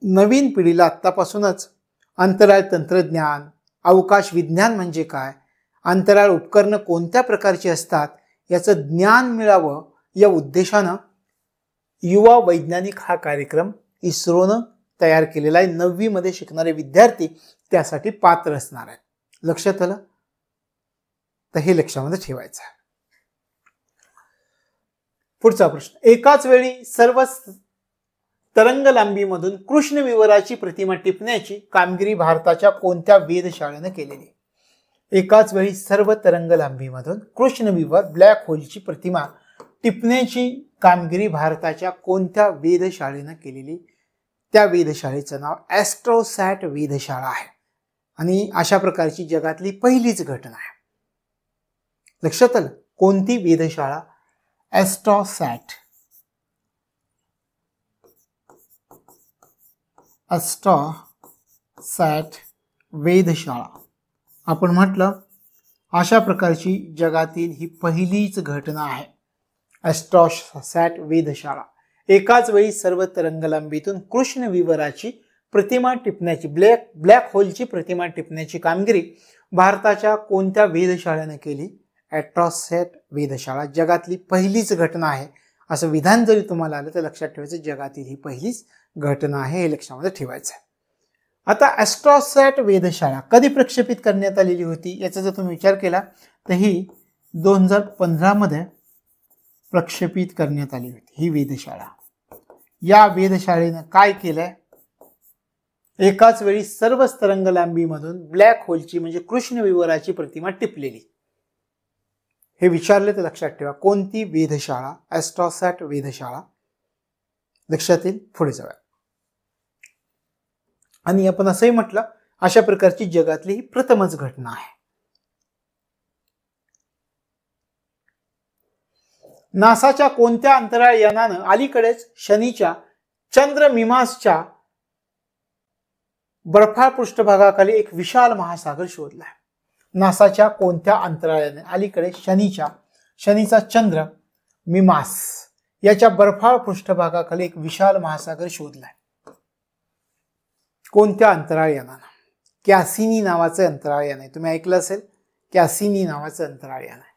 नवीन पिढीला आत्तापासूनच अंतराळ तंत्रज्ञान, अवकाश विज्ञान म्हणजे काय, अंतराळ उपकरणं कोणत्या प्रकारची असतात याचं ज्ञान मिळावं या उद्देशानं युवा वैज्ञानिक हा कार्यक्रम इस्रोनं तयार केलेला आहे. 9वी मध्ये शिकणारे विद्यार्थी त्यासाठी पात्र असणार आहेत. लक्षात आलं? तर हे लक्षामध्ये ठेवायचं आहे. पुढचा प्रश्न, एकाच वेळी सर्व तरंग लांबीमधून कृष्णविवराची प्रतिमा टिपण्याची कामगिरी भारताच्या कोणत्या वेधशाळेनं केलेली? एकाच वेळी सर्व तरंग लांबीमधून कृष्णविवर ब्लॅक होलची प्रतिमा टिपण्याची कामगिरी भारताच्या कोणत्या वेधशाळेनं केलेली? त्या वेधशाळेचं नाव ॲस्ट्रोसॅट वेधशाळा आहे आणि अशा प्रकारची जगातली पहिलीच घटना आहे. लक्षात आलं? कोणती वेधशाळा? ॲस्ट्रोसॅट. ॲस्ट्रोसॅट वेधशाळा. आपण म्हटलं अशा प्रकारची जगातील ही पहिलीच घटना आहे. ॲस्ट्रोसॅट वेधशाळा. एकाच वेळी सर्व तरंगलांबीतून कृष्णविवराची प्रतिमा टिपण्याची, ब्लॅक होलची प्रतिमा टिपण्याची कामगिरी भारताच्या कोणत्या वेधशाळेने केली? ॲस्ट्रोसॅट वेधशाळा. जगातली पहिलीच घटना आहे असं विधान जरी तुम्हाला आलं तर लक्षात ठेवायचं, जगातील ही पहिलीच घटना आहे, हे लक्षामध्ये ठेवायचं आहे. आता ॲस्ट्रोसॅट वेधशाळा कधी प्रक्षेपित करण्यात आलेली होती याचा जर तुम्ही विचार केला तर ही 2015 मध्ये प्रक्षेपित करण्यात आली होती ही वेधशाळा. या वेधशाळेनं काय केलंय? एकाच वेळी सर्व तरंग लांबीमधून ब्लॅक होलची म्हणजे कृष्ण विवराची प्रतिमा टिपलेली. हे विचारले तर लक्षात ठेवा. कोणती वेधशाळा? ॲस्ट्रॉसॅट वेधशाळा. लक्षात येईल. पुढे जाऊया. आणि आपण असंही म्हटलं अशा प्रकारची जगातली ही प्रथमच घटना आहे. नासाच्या कोणत्या अंतराळ यानानं अलीकडेच शनीच्या चंद्रमीमांसच्या बर्फाळ पृष्ठभागाखाली एक विशाल महासागर शोधलाय? नासाच्या कोणत्या अंतराळाने अलीकडे शनीचा चंद्र मीमांस याच्या बर्फाळ पृष्ठभागाखाली एक विशाल महासागर शोधलाय? कोणत्या अंतराळ यानानं? कॅसिनी नावाचं अंतराळ यान आहे. तुम्ही ऐकलं असेल, कॅसिनी नावाचं अंतराळ यान आहे.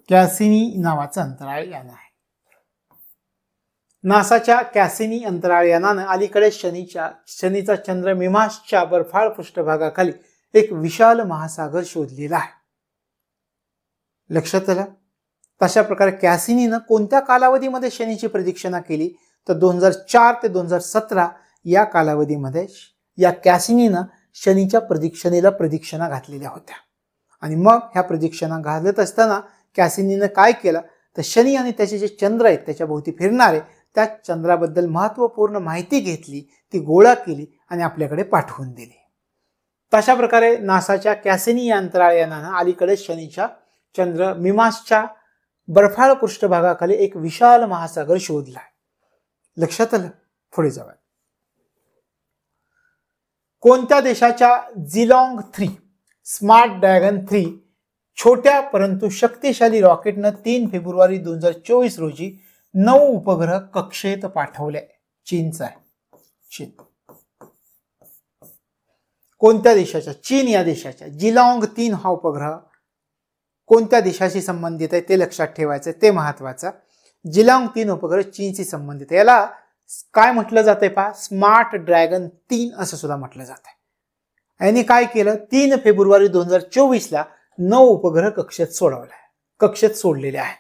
कॅसिनी नावाचं अंतराळ यान आहे. नासाच्या कॅसिनी अंतराळ यानानं अलीकडे शनीचा चंद्र मीमांसच्या बर्फाळ पृष्ठभागाखाली एक विशाल महासागर शोधलेला आहे. लक्षात आलं? तशा प्रकारे कॅसिनीनं कोणत्या कालावधीमध्ये शनीची प्रदक्षिणा केली? तर 2004 ते 2017 या कालावधीमध्ये या कॅसिनीनं शनीच्या प्रदक्षिणा घातलेल्या होत्या. आणि मग ह्या प्रदक्षिणा घालत असताना कॅसिनीनं काय केलं तर शनी आणि त्याचे जे चंद्र आहेत त्याच्या भोवती फिरणारे त्या चंद्राबद्दल महत्त्वपूर्ण माहिती घेतली, ती गोळा केली आणि आपल्याकडे पाठवून दिली. तशा प्रकारे नासाच्या कॅसिनी या अंतराळ यानानं अलीकडे शनीच्या चंद्र मीमांसच्या बर्फाळ पृष्ठभागाखाली एक विशाल महासागर शोधलाय. लक्षात आलं? पुढे जाऊया. कोणत्या देशाच्या झिलॉंग 3 स्मार्ट ड्रॅगन 3 छोट्या परंतु शक्तिशाली रॉकेटनं 3 फेब्रुवारी 2024 रोजी 9 उपग्रह कक्षेत पाठवले? चीनचा आहे. चीन. कोणत्या देशाच्या? चीन या देशाच्या. झिलॉंग 3 हा उपग्रह कोणत्या देशाशी संबंधित आहे ते लक्षात ठेवायचं, ते महत्वाचं. झिलॉंग 3 उपग्रह चीनशी संबंधित आहे. याला काय म्हटलं जातंय पहा? स्मार्ट ड्रॅगन 3 असं सुद्धा म्हटलं जातंय. यांनी काय केलं? 3 फेब्रुवारी 2024 9 उपग्रह कक्षेत सोडलेले आहे.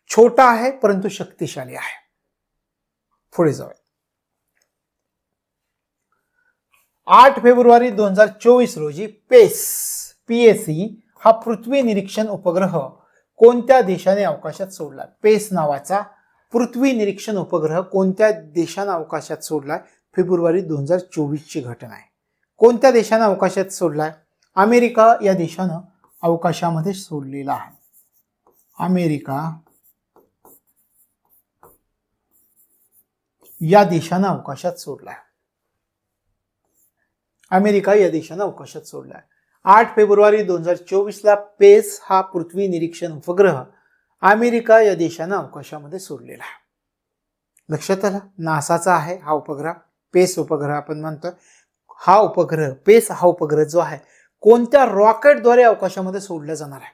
छोटा आहे परंतु शक्तिशाली आहे. पुढे जाऊया. 8 फेब्रुवारी 2024 रोजी PSE हा पृथ्वी निरीक्षण उपग्रह कोणत्या देशाने अवकाशात सोडला? पेस नावाचा पृथ्वी निरीक्षण उपग्रह कोणत्या देशाने अवकाशात सोडलाय? फेब्रुवारी 2024 ची घटना आहे. कोणत्या देशाने अवकाशात सोडलाय? अमेरिका या देशानं अवकाशामध्ये सोडलेला आहे. अमेरिका या देशानं अवकाशात सोडलाय. अमेरिका या देशानं अवकाशात सोडलाय. 8 फेब्रुवारी 2024 पेस हा पृथ्वी निरीक्षण उपग्रह अमेरिका या देशानं अवकाशामध्ये सोडलेला आहे. लक्षात आलं? नासाचा आहे हा उपग्रह. पेस उपग्रह आपण म्हणतो. हा उपग्रह पेस हा उपग्रह जो आहे कोणत्या रॉकेटद्वारे अवकाशामध्ये सोडला जाणार आहे?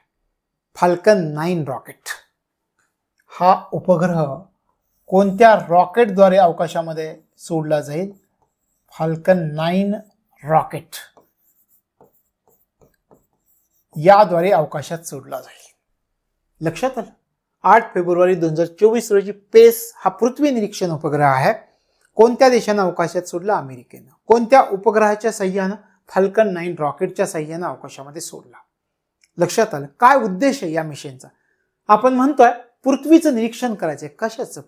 Falcon 9 rocket. हा उपग्रह कोणत्या रॉकेटद्वारे अवकाशामध्ये सोडला जाईल? फाल्कन 9 रॉकेट याद्वारे अवकाशात सोडला जाईल. लक्षात आलं? 8 फेब्रुवारी 2024 रोजी पेस हा पृथ्वी निरीक्षण उपग्रह आहे. कोणत्या देशानं अवकाशात सोडला? अमेरिकेनं. कोणत्या उपग्रहाच्या साह्यानं? फाल्कन 9 रॉकेटच्या साह्यानं अवकाशामध्ये सोडला. लक्षात आलं? काय उद्देश आहे या मिशनचा? आपण म्हणतोय पृथ्वीचं निरीक्षण करायचंय. कशाचं?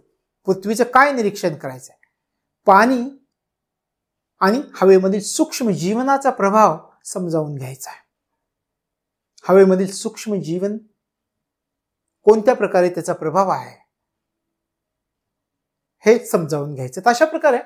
पृथ्वीचं काय निरीक्षण करायचंय? पाणी आणि हवेमधील सूक्ष्म जीवनाचा प्रभाव समजावून घ्यायचा आहे. हवेमधील सूक्ष्म जीवन कोणत्या प्रकारे त्याचा प्रभाव आहे हे समजावून घ्यायचं. अशा प्रकारे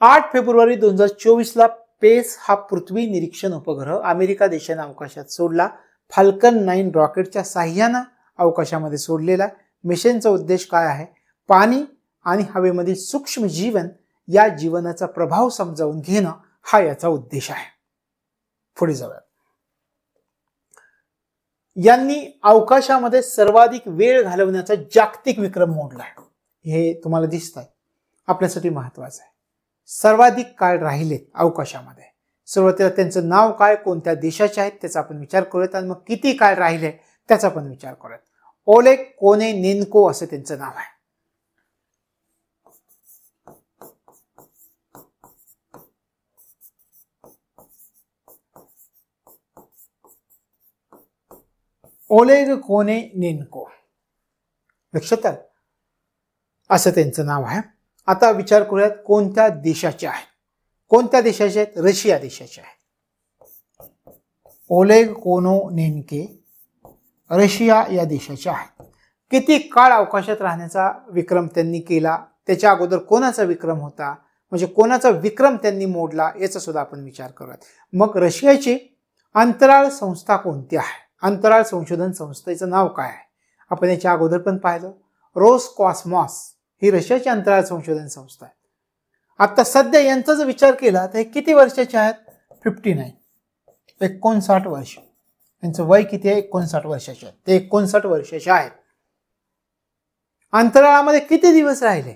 8 फेब्रुवारी 2024 पेस हा पृथ्वी निरीक्षण उपग्रह अमेरिका देशाने अवकाशात सोडला. फाल्कन 9 रॉकेटच्या साह्यानं अवकाशामध्ये सोडलेला. मिशनचा उद्देश काय आहे? पाणी आणि हवेमधील सूक्ष्म जीवन या जीवनाचा प्रभाव समजावून घेणं हा याचा उद्देश आहे. पुढे जाऊया. यांनी अवकाशामध्ये सर्वाधिक वेळ घालवण्याचा जागतिक विक्रम मोडलाय. हे तुम्हाला दिसतंय, आपल्यासाठी महत्वाचं आहे. सर्वाधिक काळ राहिलेत अवकाशामध्ये. सुरुवातीला त्यांचं नाव काय, कोणत्या देशाचे आहेत त्याचा आपण विचार करूयात आणि मग किती काळ राहिले त्याचा पण विचार करूयात. ओलेग कोनेनेन्को असं त्यांचं नाव आहे. ओलेग कोनेनेन्को, लक्षात आलं, असं त्यांचं नाव आहे. आता विचार करूयात कोणत्या देशाचे आहेत. कोणत्या देशाचे आहेत? रशिया देशाचे आहेत. ओलेग कोनेनेन्को रशिया या देशाचे आहेत. किती काळ अवकाशात राहण्याचा विक्रम त्यांनी केला, त्याच्या अगोदर कोणाचा विक्रम होता, म्हणजे कोणाचा विक्रम त्यांनी मोडला, याचा सुद्धा आपण विचार करूयात. मग रशियाची अंतराळ संस्था कोणती आहे? अंतराळ संशोधन संस्थेचं नाव काय आहे? आपण याच्या अगोदर पण पाहिलं, रोसकॉस्मॉस ही रशियाची अंतराळ संशोधन संस्था आहे. आता सध्या यांचा जर विचार केला तर हे किती वर्षाचे आहेत? 59, 59 वर्ष. यांचं वय किती आहे? 59 वर्षाचे आहेत. ते 59 वर्षाचे आहेत. अंतराळामध्ये किती दिवस राहिले?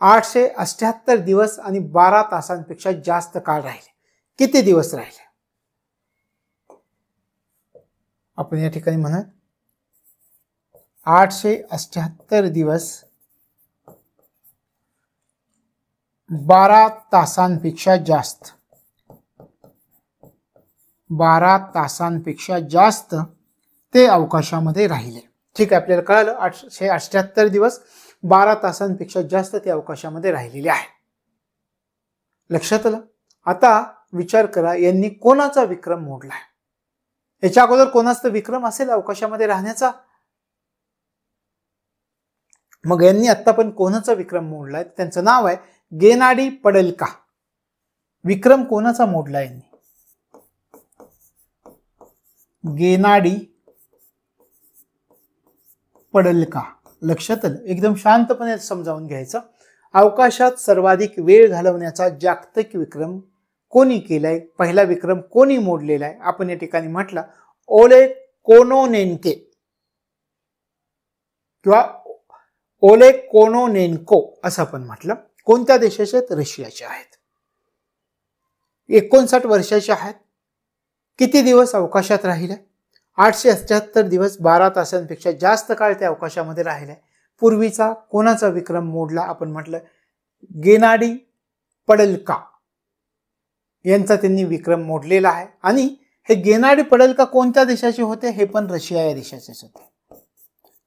878 दिवस आणि 12 तासांपेक्षा जास्त काळ राहिले. किती दिवस राहिले? आपण या ठिकाणी म्हणा 878 दिवस 12 तासांपेक्षा जास्त, 12 तासांपेक्षा जास्त ते अवकाशामध्ये राहिले. ठीक आहे, आपल्याला कळालं 878 दिवस 12 तासांपेक्षा जास्त ते अवकाशामध्ये राहिलेले आहे. लक्षात आलं. आता विचार करा, यांनी कोणाचा विक्रम मोडलाय? याच्या अगोदर कोणाचा विक्रम असेल अवकाशामध्ये राहण्याचा? मग यांनी आता पण कोणाचा विक्रम मोडलाय? त्यांचं नाव आहे गेनाडी पडल्का. विक्रम कोणाचा मोडला यांनी? गेनाडी पडल्का. लक्षात आलं. एकदम शांतपणे समजावून घ्यायचं. अवकाशात सर्वाधिक वेळ घालवण्याचा जागतिक विक्रम कोणी केलाय? पहिला विक्रम कोणी मोडलेला आहे? आपण या ठिकाणी म्हटलं ओलेग कोनेनेन्को किंवा ओलेग कोनेनेन्को असं आपण म्हटलं. कोणत्या देशाचे आहेत? रशियाचे आहेत. 59 वर्षाचे आहेत. किती दिवस अवकाशात राहिले? 878 दिवस 12 तासांपेक्षा जास्त काळ ते अवकाशामध्ये राहिले. पूर्वीचा कोणाचा विक्रम मोडला? आपण म्हटलं गेनाडी पडल्का यांचा त्यांनी विक्रम मोडलेला आहे. आणि हे गेनाडी पडल्का कोणत्या देशाचे होते? हे पण रशिया या देशाचेच होते.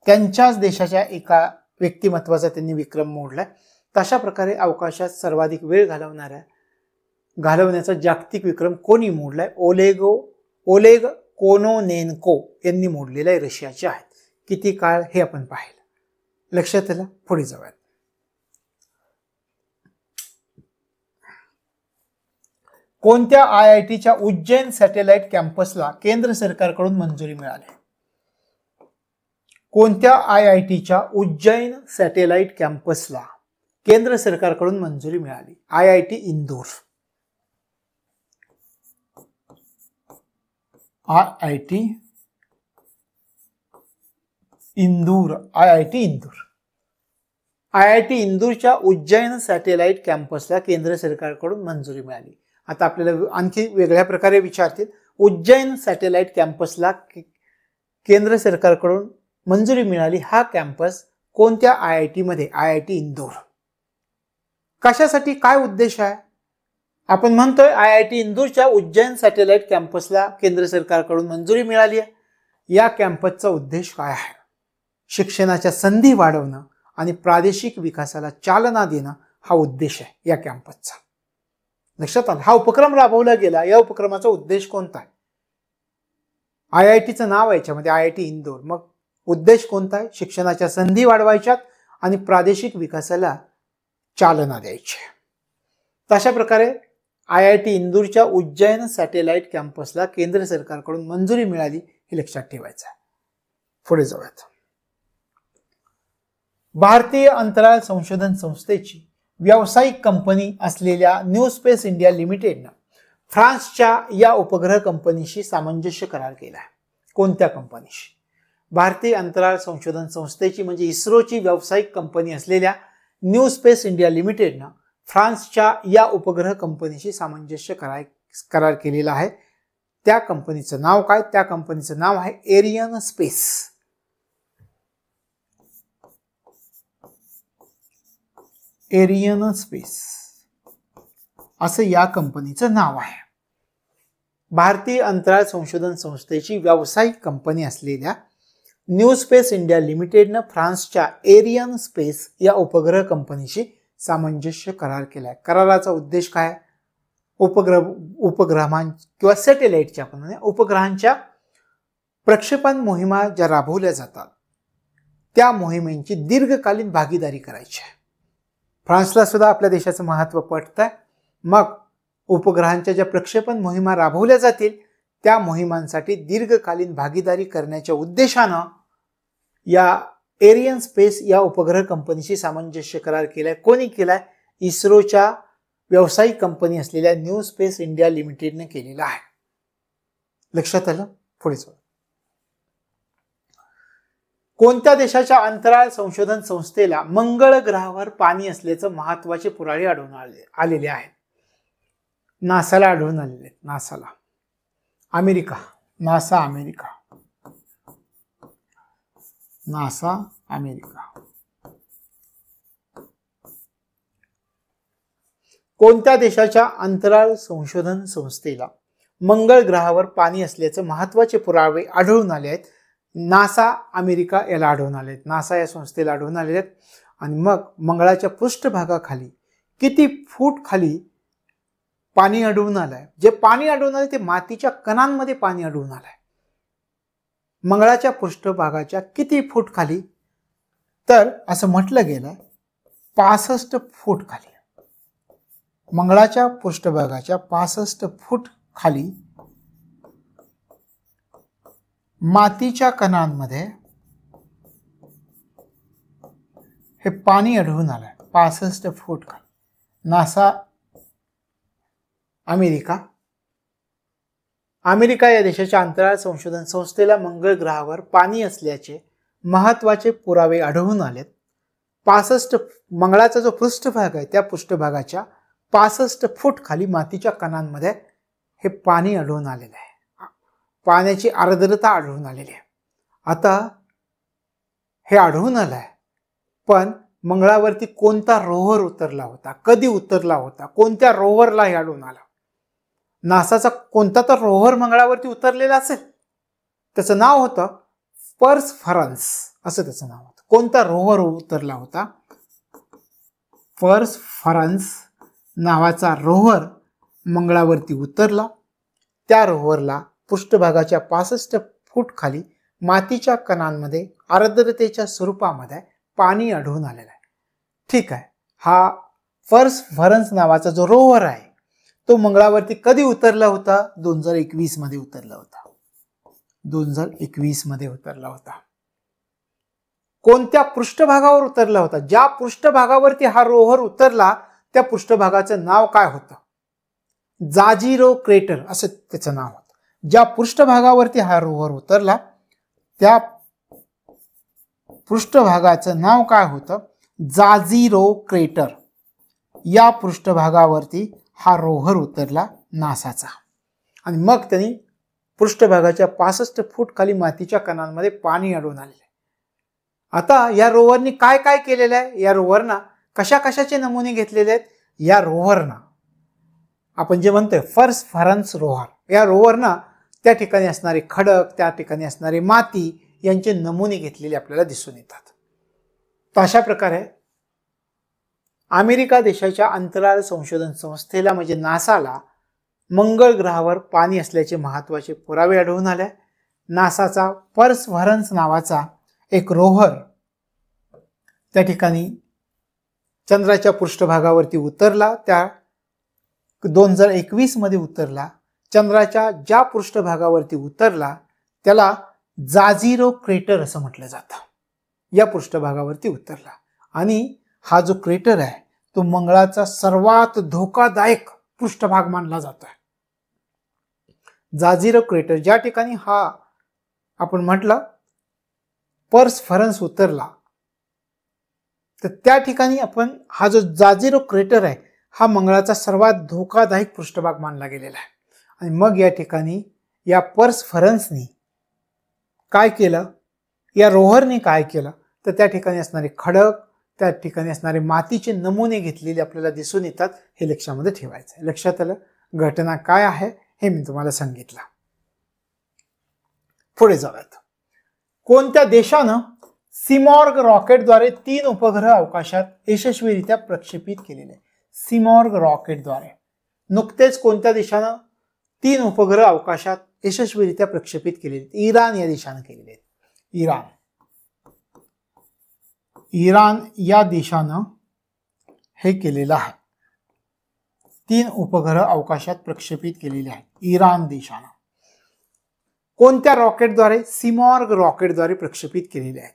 त्यांच्याच देशाच्या एका व्यक्तिमत्वाचा त्यांनी विक्रम मोडलाय. तशा प्रकारे अवकाशात सर्वाधिक वेळ घालवण्याचा जागतिक विक्रम कोणी मोडलाय? ओलेग कोनेनेन्को यांनी मोडलेला आहे. रशियाचे आहेत. किती काळ हे आपण पाहिलं. लक्षात आलं. पुढे जाऊयात. कोणत्या IITच्या उज्जैन सॅटेलाइट कॅम्पसला केंद्र सरकारकडून मंजुरी मिळाली? कोणत्या IITच्या उज्जैन सॅटेलाइट कॅम्पसला केंद्र सरकारकडून मंजुरी मिळाली? IIT Indore. IIT Indore. IIT Indore. IIT इंदूरच्या उज्जैन सॅटेलाइट कॅम्पसला केंद्र सरकारकडून मंजुरी मिळाली. आता आपल्याला आणखी वेगळ्या प्रकारे विचारतील, उज्जैन सॅटेलाइट कॅम्पसला केंद्र सरकारकडून मंजुरी मिळाली. हा कॅम्पस कोणत्या IIT मध्ये? IIT इंदूर. कशासाठी? काय उद्देश आहे? आपण म्हणतोय IIT इंदूरच्या उज्जैन सॅटेलाइट कॅम्पसला केंद्र सरकारकडून मंजुरी मिळाली आहे. या कॅम्पसचा उद्देश काय आहे? शिक्षणाच्या संधी वाढवणं आणि प्रादेशिक विकासाला चालना देणं हा उद्देश आहे या कॅम्पसचा. लक्षात आलं. हा उपक्रम राबवला गेला. या उपक्रमाचा उद्देश कोणता आहे? IITचं नाव आहे याच्यामध्ये IIT इंदूर. मग उद्देश कोणता आहे? शिक्षणाच्या संधी वाढवायच्यात आणि प्रादेशिक विकासाला चालना द्यायची. तशा प्रकारे IIT इंदूरच्या उज्जैन सॅटेलाइट कॅम्पसला केंद्र सरकारकडून मंजुरी मिळाली हे लक्षात ठेवायचं आहे. पुढे जाऊयात. भारतीय अंतराळ संशोधन संस्थेची व्यावसायिक कंपनी असलेल्या न्यू स्पेस इंडिया लिमिटेडनं फ्रान्सच्या या उपग्रह कंपनीशी सामंजस्य करार केला आहे. कोणत्या कंपनीशी? भारतीय अंतराळ संशोधन संस्थेची म्हणजे इस्रोची व्यावसायिक कंपनी असलेल्या न्यू स्पेस इंडिया लिमिटेडनं फ्रान्सच्या या उपग्रह कंपनीशी सामंजस्य करार केलेला आहे. त्या कंपनीचं नाव काय? त्या कंपनीचं नाव आहे एरियन स्पेस. एरियन स्पेस असं या कंपनीचं नाव आहे. भारतीय अंतराळ संशोधन संस्थेची व्यावसायिक कंपनी असलेल्या न्यू स्पेस इंडिया लिमिटेडनं फ्रान्सच्या एरियन स्पेस या उपग्रह कंपनीशी सामंजस्य करार केलाय. कराराचा उद्देश काय? उपग्रहां किंवा सॅटेलाइटच्या आपण उपग्रहांच्या प्रक्षेपण मोहिमा ज्या राबवल्या जातात त्या मोहिमेची दीर्घकालीन भागीदारी करायची आहे. फ्रान्सला सुद्धा आपल्या देशाचं महत्त्व पटतंय. मग उपग्रहांच्या ज्या प्रक्षेपण मोहिमा राबवल्या जातील त्या मोहिमांसाठी दीर्घकालीन भागीदारी करण्याच्या उद्देशानं या एरियन स्पेस या उपग्रह कंपनीशी सामंजस्य करार केलाय. कोणी केलाय? इस्रोच्या व्यावसायिक कंपनी असलेल्या न्यू स्पेस इंडिया लिमिटेडने केलेला आहे. लक्षात आलं? पुढे चला. कोणत्या देशाच्या अंतराळ संशोधन संस्थेला मंगळ ग्रहावर पाणी असल्याचं महत्वाचे पुरावे आढळून आलेले आहेत? नासाला आढळून आलेले आहेत. नासाला. America. NASA America. NASA America. कोणत्या देशाच्या अंतराळ संशोधन संस्थेला मंगळ ग्रहावर पाणी असल्याचे महत्वाचे पुरावे आढळून आले आहेत? नासा अमेरिका याला आढळून आले आहेत. नासा या संस्थेला आढळून आले आहेत. आणि मग मंगळाच्या पृष्ठभागाखाली किती फूट खाली पाणी आढळून आलंय? जे पाणी आढळून आले ते मातीच्या कणांमध्ये पाणी आढळून आलंय. मंगळाच्या पृष्ठभागाच्या किती फूट खाली? तर असं म्हटलं गेलं 65 फूट खाली. मंगळाच्या पृष्ठभागाच्या 65 फूट खाली मातीच्या कणांमध्ये हे पाणी आढळून आलंय. 65 फूट खाली. NASA America. अमेरिका या देशाच्या अंतराळ संशोधन संस्थेला मंगळ ग्रहावर पाणी असल्याचे महत्वाचे पुरावे आढळून आलेत. 65 मंगळाचा जो पृष्ठभाग आहे त्या पृष्ठभागाच्या 65 फूट खाली मातीच्या कणांमध्ये हे पाणी आढळून आलेलं आहे. पाण्याची आर्द्रता आढळून आलेली आहे. आता हे आढळून आलंय, पण मंगळावरती कोणता रोव्हर उतरला होता? कधी उतरला होता? कोणत्या रोव्हरला हे आढळून आलं? नासाचा कोणता तर रोव्हर मंगळावरती उतरलेला असेल. त्याचं नाव होतं पर्सफरन्स, असं त्याचं नाव होतं. कोणता रोव्हर उतरला होता? पर्सफरन्स नावाचा रोव्हर मंगळावरती उतरला. त्या रोव्हरला पृष्ठभागाच्या 65 फूट खाली मातीच्या कणांमध्ये आर्द्रतेच्या स्वरूपामध्ये पाणी आढळून आलेलं आहे. ठीक आहे. हा पर्सफरन्स नावाचा जो रोव्हर आहे तो मंगळावरती कधी उतरला होता? 2021 मध्ये उतरला होता. 2021 मध्ये उतरला होता. कोणत्या पृष्ठभागावर उतरला होता? ज्या पृष्ठभागावरती हा रोव्हर उतरला त्या पृष्ठभागाचं नाव काय होतं? जाजिरो क्रेटर असं त्याचं नाव होतं. ज्या पृष्ठभागावरती हा रोव्हर उतरला त्या पृष्ठभागाचं नाव काय होतं? जाजिरो क्रेटर. या पृष्ठभागावरती हा रोव्हर उतरला नासाचा. आणि मग त्यांनी पृष्ठभागाच्या 65 फूट खाली मातीच्या कणांमध्ये पाणी आढळून आलेलं आहे. आता या रोव्हरनी काय काय केलेलं आहे? या रोव्हरना कशा कशाचे नमुने घेतलेले आहेत? या रोव्हरना आपण जे म्हणतोय पर्सफरन्स रोव्हर, या रोव्हरना त्या ठिकाणी असणारे खडक, त्या ठिकाणी असणारी माती यांचे नमुने घेतलेले आपल्याला दिसून येतात. तर अशा प्रकारे अमेरिका देशाच्या अंतराळ संशोधन संस्थेला म्हणजे नासाला मंगळ ग्रहावर पाणी असल्याचे महत्वाचे पुरावे आढळून आले. नासाचा पर्सफरन्स नावाचा एक रोव्हर त्या ठिकाणी चंद्राच्या पृष्ठभागावरती उतरला. त्या 2021 मध्ये उतरला. चंद्राच्या ज्या पृष्ठभागावरती उतरला त्याला जाजिरो क्रेटर असं म्हटलं जातं. या पृष्ठभागावरती उतरला आणि हा जो क्रेटर आहे तो मंगळाचा सर्वात धोकादायक पृष्ठभाग मानला जातोय. जाजिरो क्रेटर ज्या ठिकाणी हा आपण म्हटलं पर्सफरन्स उतरला तर त्या ठिकाणी आपण हा जो जाजिरो क्रेटर आहे हा मंगळाचा सर्वात धोकादायक पृष्ठभाग मानला गेलेला आहे. आणि मग या ठिकाणी या पर्सफरन्सनी काय केलं? या रोव्हरने काय केलं तर त्या ठिकाणी असणारे खडक, त्या ठिकाणी असणारे मातीचे नमुने घेतलेले आपल्याला दिसून येतात. हे लक्षामध्ये ठेवायचं आहे. लक्षात आलं? घटना काय आहे हे मी तुम्हाला सांगितलं. पुढे जाऊयात. कोणत्या देशानं सिमॉर्ग रॉकेटद्वारे 3 उपग्रह अवकाशात यशस्वीरित्या प्रक्षेपित केलेले? सिमॉर्ग रॉकेटद्वारे नुकतेच कोणत्या देशानं 3 उपग्रह अवकाशात यशस्वीरित्या प्रक्षेपित केलेले? इराण या देशानं केलेले आहेत. इराण या देशानं हे केलेलं आहे. 3 उपग्रह अवकाशात प्रक्षेपित केलेले आहेत इराण देशानं. कोणत्या रॉकेटद्वारे? सिमॉर्ग रॉकेटद्वारे प्रक्षेपित केलेले आहेत.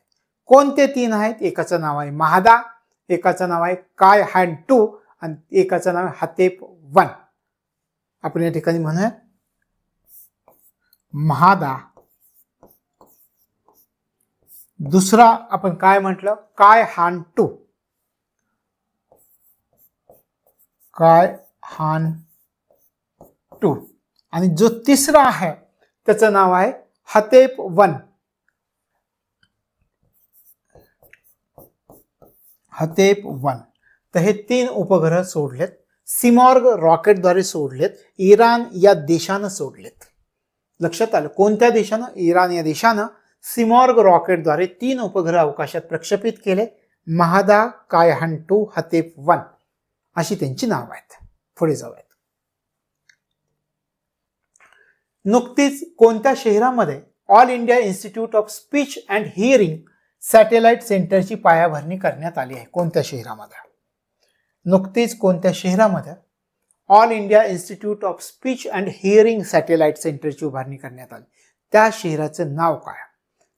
कोणते 3 आहेत? एकाचं नाव आहे महादा, एकाचं नाव आहे कायहान 2 आणि एकाचं नाव आहे हातेप 1. आपण या ठिकाणी म्हणूया महादा, दुसरा आपण काय म्हटलं? कायहान 2. कायहान 2 आणि जो तिसरा आहे त्याचं नाव आहे हातेप 1. हातेप 1. तर हे 3 उपग्रह सोडलेत, सिमॉर्ग रॉकेटद्वारे सोडलेत, इराण या देशानं सोडलेत. लक्षात आलं? कोणत्या देशानं? इराण या देशानं सिमॉर्ग रॉकेटद्वारे 3 उपग्रह अवकाशात प्रक्षेपित केले. महादा, कायहान 2, हातेप 1 अशी त्यांची नाव आहेत. पुढे जाऊयात. नुकतीच कोणत्या शहरामध्ये all India institute of speech and hearing satellite सेंटरची पायाभरणी करण्यात आली आहे? कोणत्या शहरामध्ये? नुकतीच कोणत्या शहरामध्ये all India institute of speech and hearing satellite सेंटरची उभारणी करण्यात आली? त्या शहराचं नाव काय?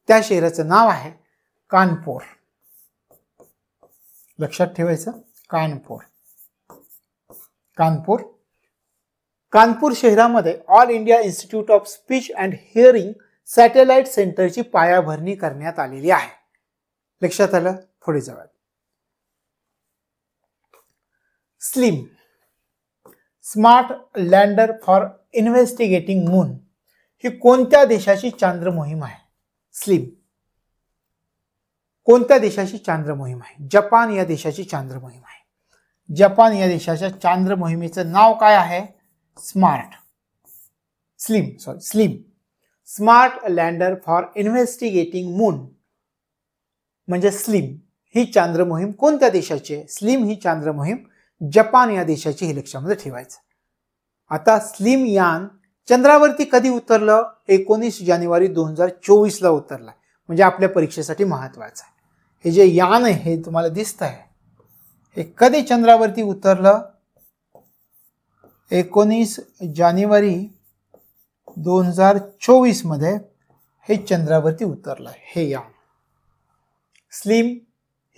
त्या शहराचं नाव आहे कानपूर. लक्षात ठेवायचं, कानपूर. कानपूर. कानपूर शहरामध्ये all India institute of speech and hearing satellite सेंटरची पायाभरणी करण्यात आलेली आहे. लक्षात आलं? पुढे जाऊयात. SLIM, smart lander for investigating moon ही कोणत्या देशाची चांद्र मोहीम आहे? स्लिम कोणत्या देशाची चांद्र मोहीम आहे? जपान या देशाची चांद्र मोहीम आहे. जपान या देशाच्या चांद्र मोहिमेचं नाव काय आहे? Smart. Slim smart lander for investigating moon म्हणजे स्लिम ही चांद्र मोहीम कोणत्या देशाची आहे? स्लिम ही चांद्र मोहीम जपान या देशाची हे लक्षामध्ये ठेवायचं. आता स्लिम यान चंद्रावरती कधी उतरलं? 19 जानेवारी 2024 ला उतरला. म्हणजे आपल्या परीक्षेसाठी महत्वाचं आहे. हे जे यान आहे हे तुम्हाला दिसत आहे, हे कधी चंद्रावरती उतरलं? 19 जानेवारी 2024 मध्ये हे चंद्रावरती उतरलं हे यान. स्लिम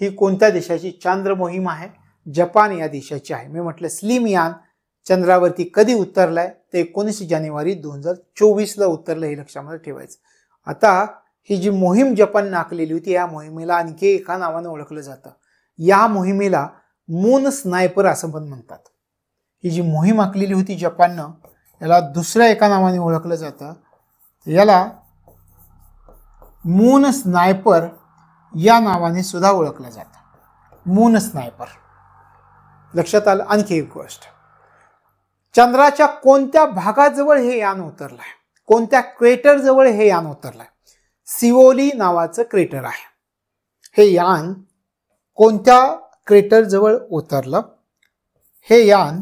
ही कोणत्या देशाची चांद्र मोहीम आहे? जपान या देशाची आहे. मी म्हटलं स्लिम यान चंद्रावरती कधी उतरलाय? ते 19 जानेवारी 2024 ला उतरलं हे लक्षामध्ये ठेवायचं. आता ही जी मोहीम जपान आखलेली होती या मोहिमेला आणखी एका नावाने ओळखलं जातं. या मोहिमेला मून स्नायपर असं पण म्हणतात. ही जी मोहीम आखलेली होती जपाननं याला दुसऱ्या एका नावाने ओळखलं जातं. याला मून स्नायपर या नावाने सुद्धा ओळखलं जातं. Moon sniper. लक्षात आलं? आणखी एक गोष्ट, चंद्राच्या कोणत्या भागाजवळ हे यान उतरलंय? कोणत्या क्रेटर जवळ हे यान उतरलंय? सिओली नावाचं क्रेटर आहे. हे यान कोणत्या क्रेटर जवळ उतरलं? हे यान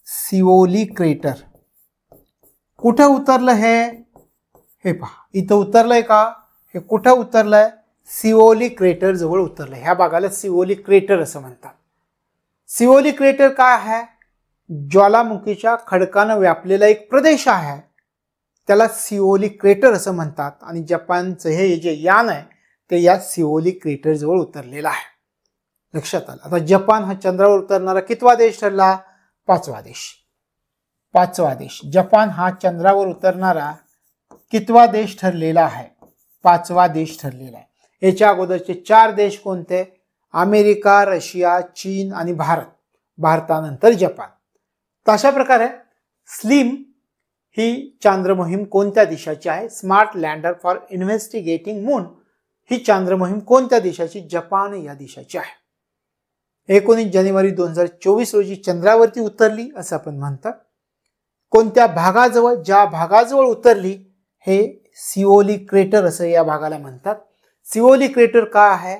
सिओली क्रेटर. कुठे उतरलं हे पहा, इथं उतरलंय का? हे कुठं उतरलंय? सिओली क्रेटर जवळ उतरलंय. ह्या भागाला सिओली क्रेटर असं म्हणतात. सिओली क्रेटर काय आहे? ज्वालामुखीच्या खडकानं व्यापलेला एक प्रदेश आहे, त्याला सिओली क्रेटर असं म्हणतात. आणि जपानचं हे जे यान आहे ते या सिओली क्रेटर जवळ उतरलेलं आहे. लक्षात आलं? आता जपान हा चंद्रावर उतरणारा कितवा देश ठरला? 5वा देश. 5वा देश. जपान हा चंद्रावर उतरणारा कितवा देश ठरलेला आहे? 5वा देश ठरलेला आहे. याच्या अगोदरचे 4 देश कोणते? अमेरिका, रशिया, चीन आणि भारत. भारतानंतर जपान. तशा प्रकारे स्लिम ही चांद्र मोहीम कोणत्या देशाची आहे? Smart lander for investigating moon ही चांद्र मोहीम कोणत्या देशाची? जपान या देशाची आहे. 19 जानेवारी 2024 रोजी चंद्रावरती उतरली असं आपण म्हणतात. कोणत्या भागाजवळ, ज्या भागाजवळ उतरली हे सिओली क्रेटर असं या भागाला म्हणतात. सिओली क्रेटर का आहे?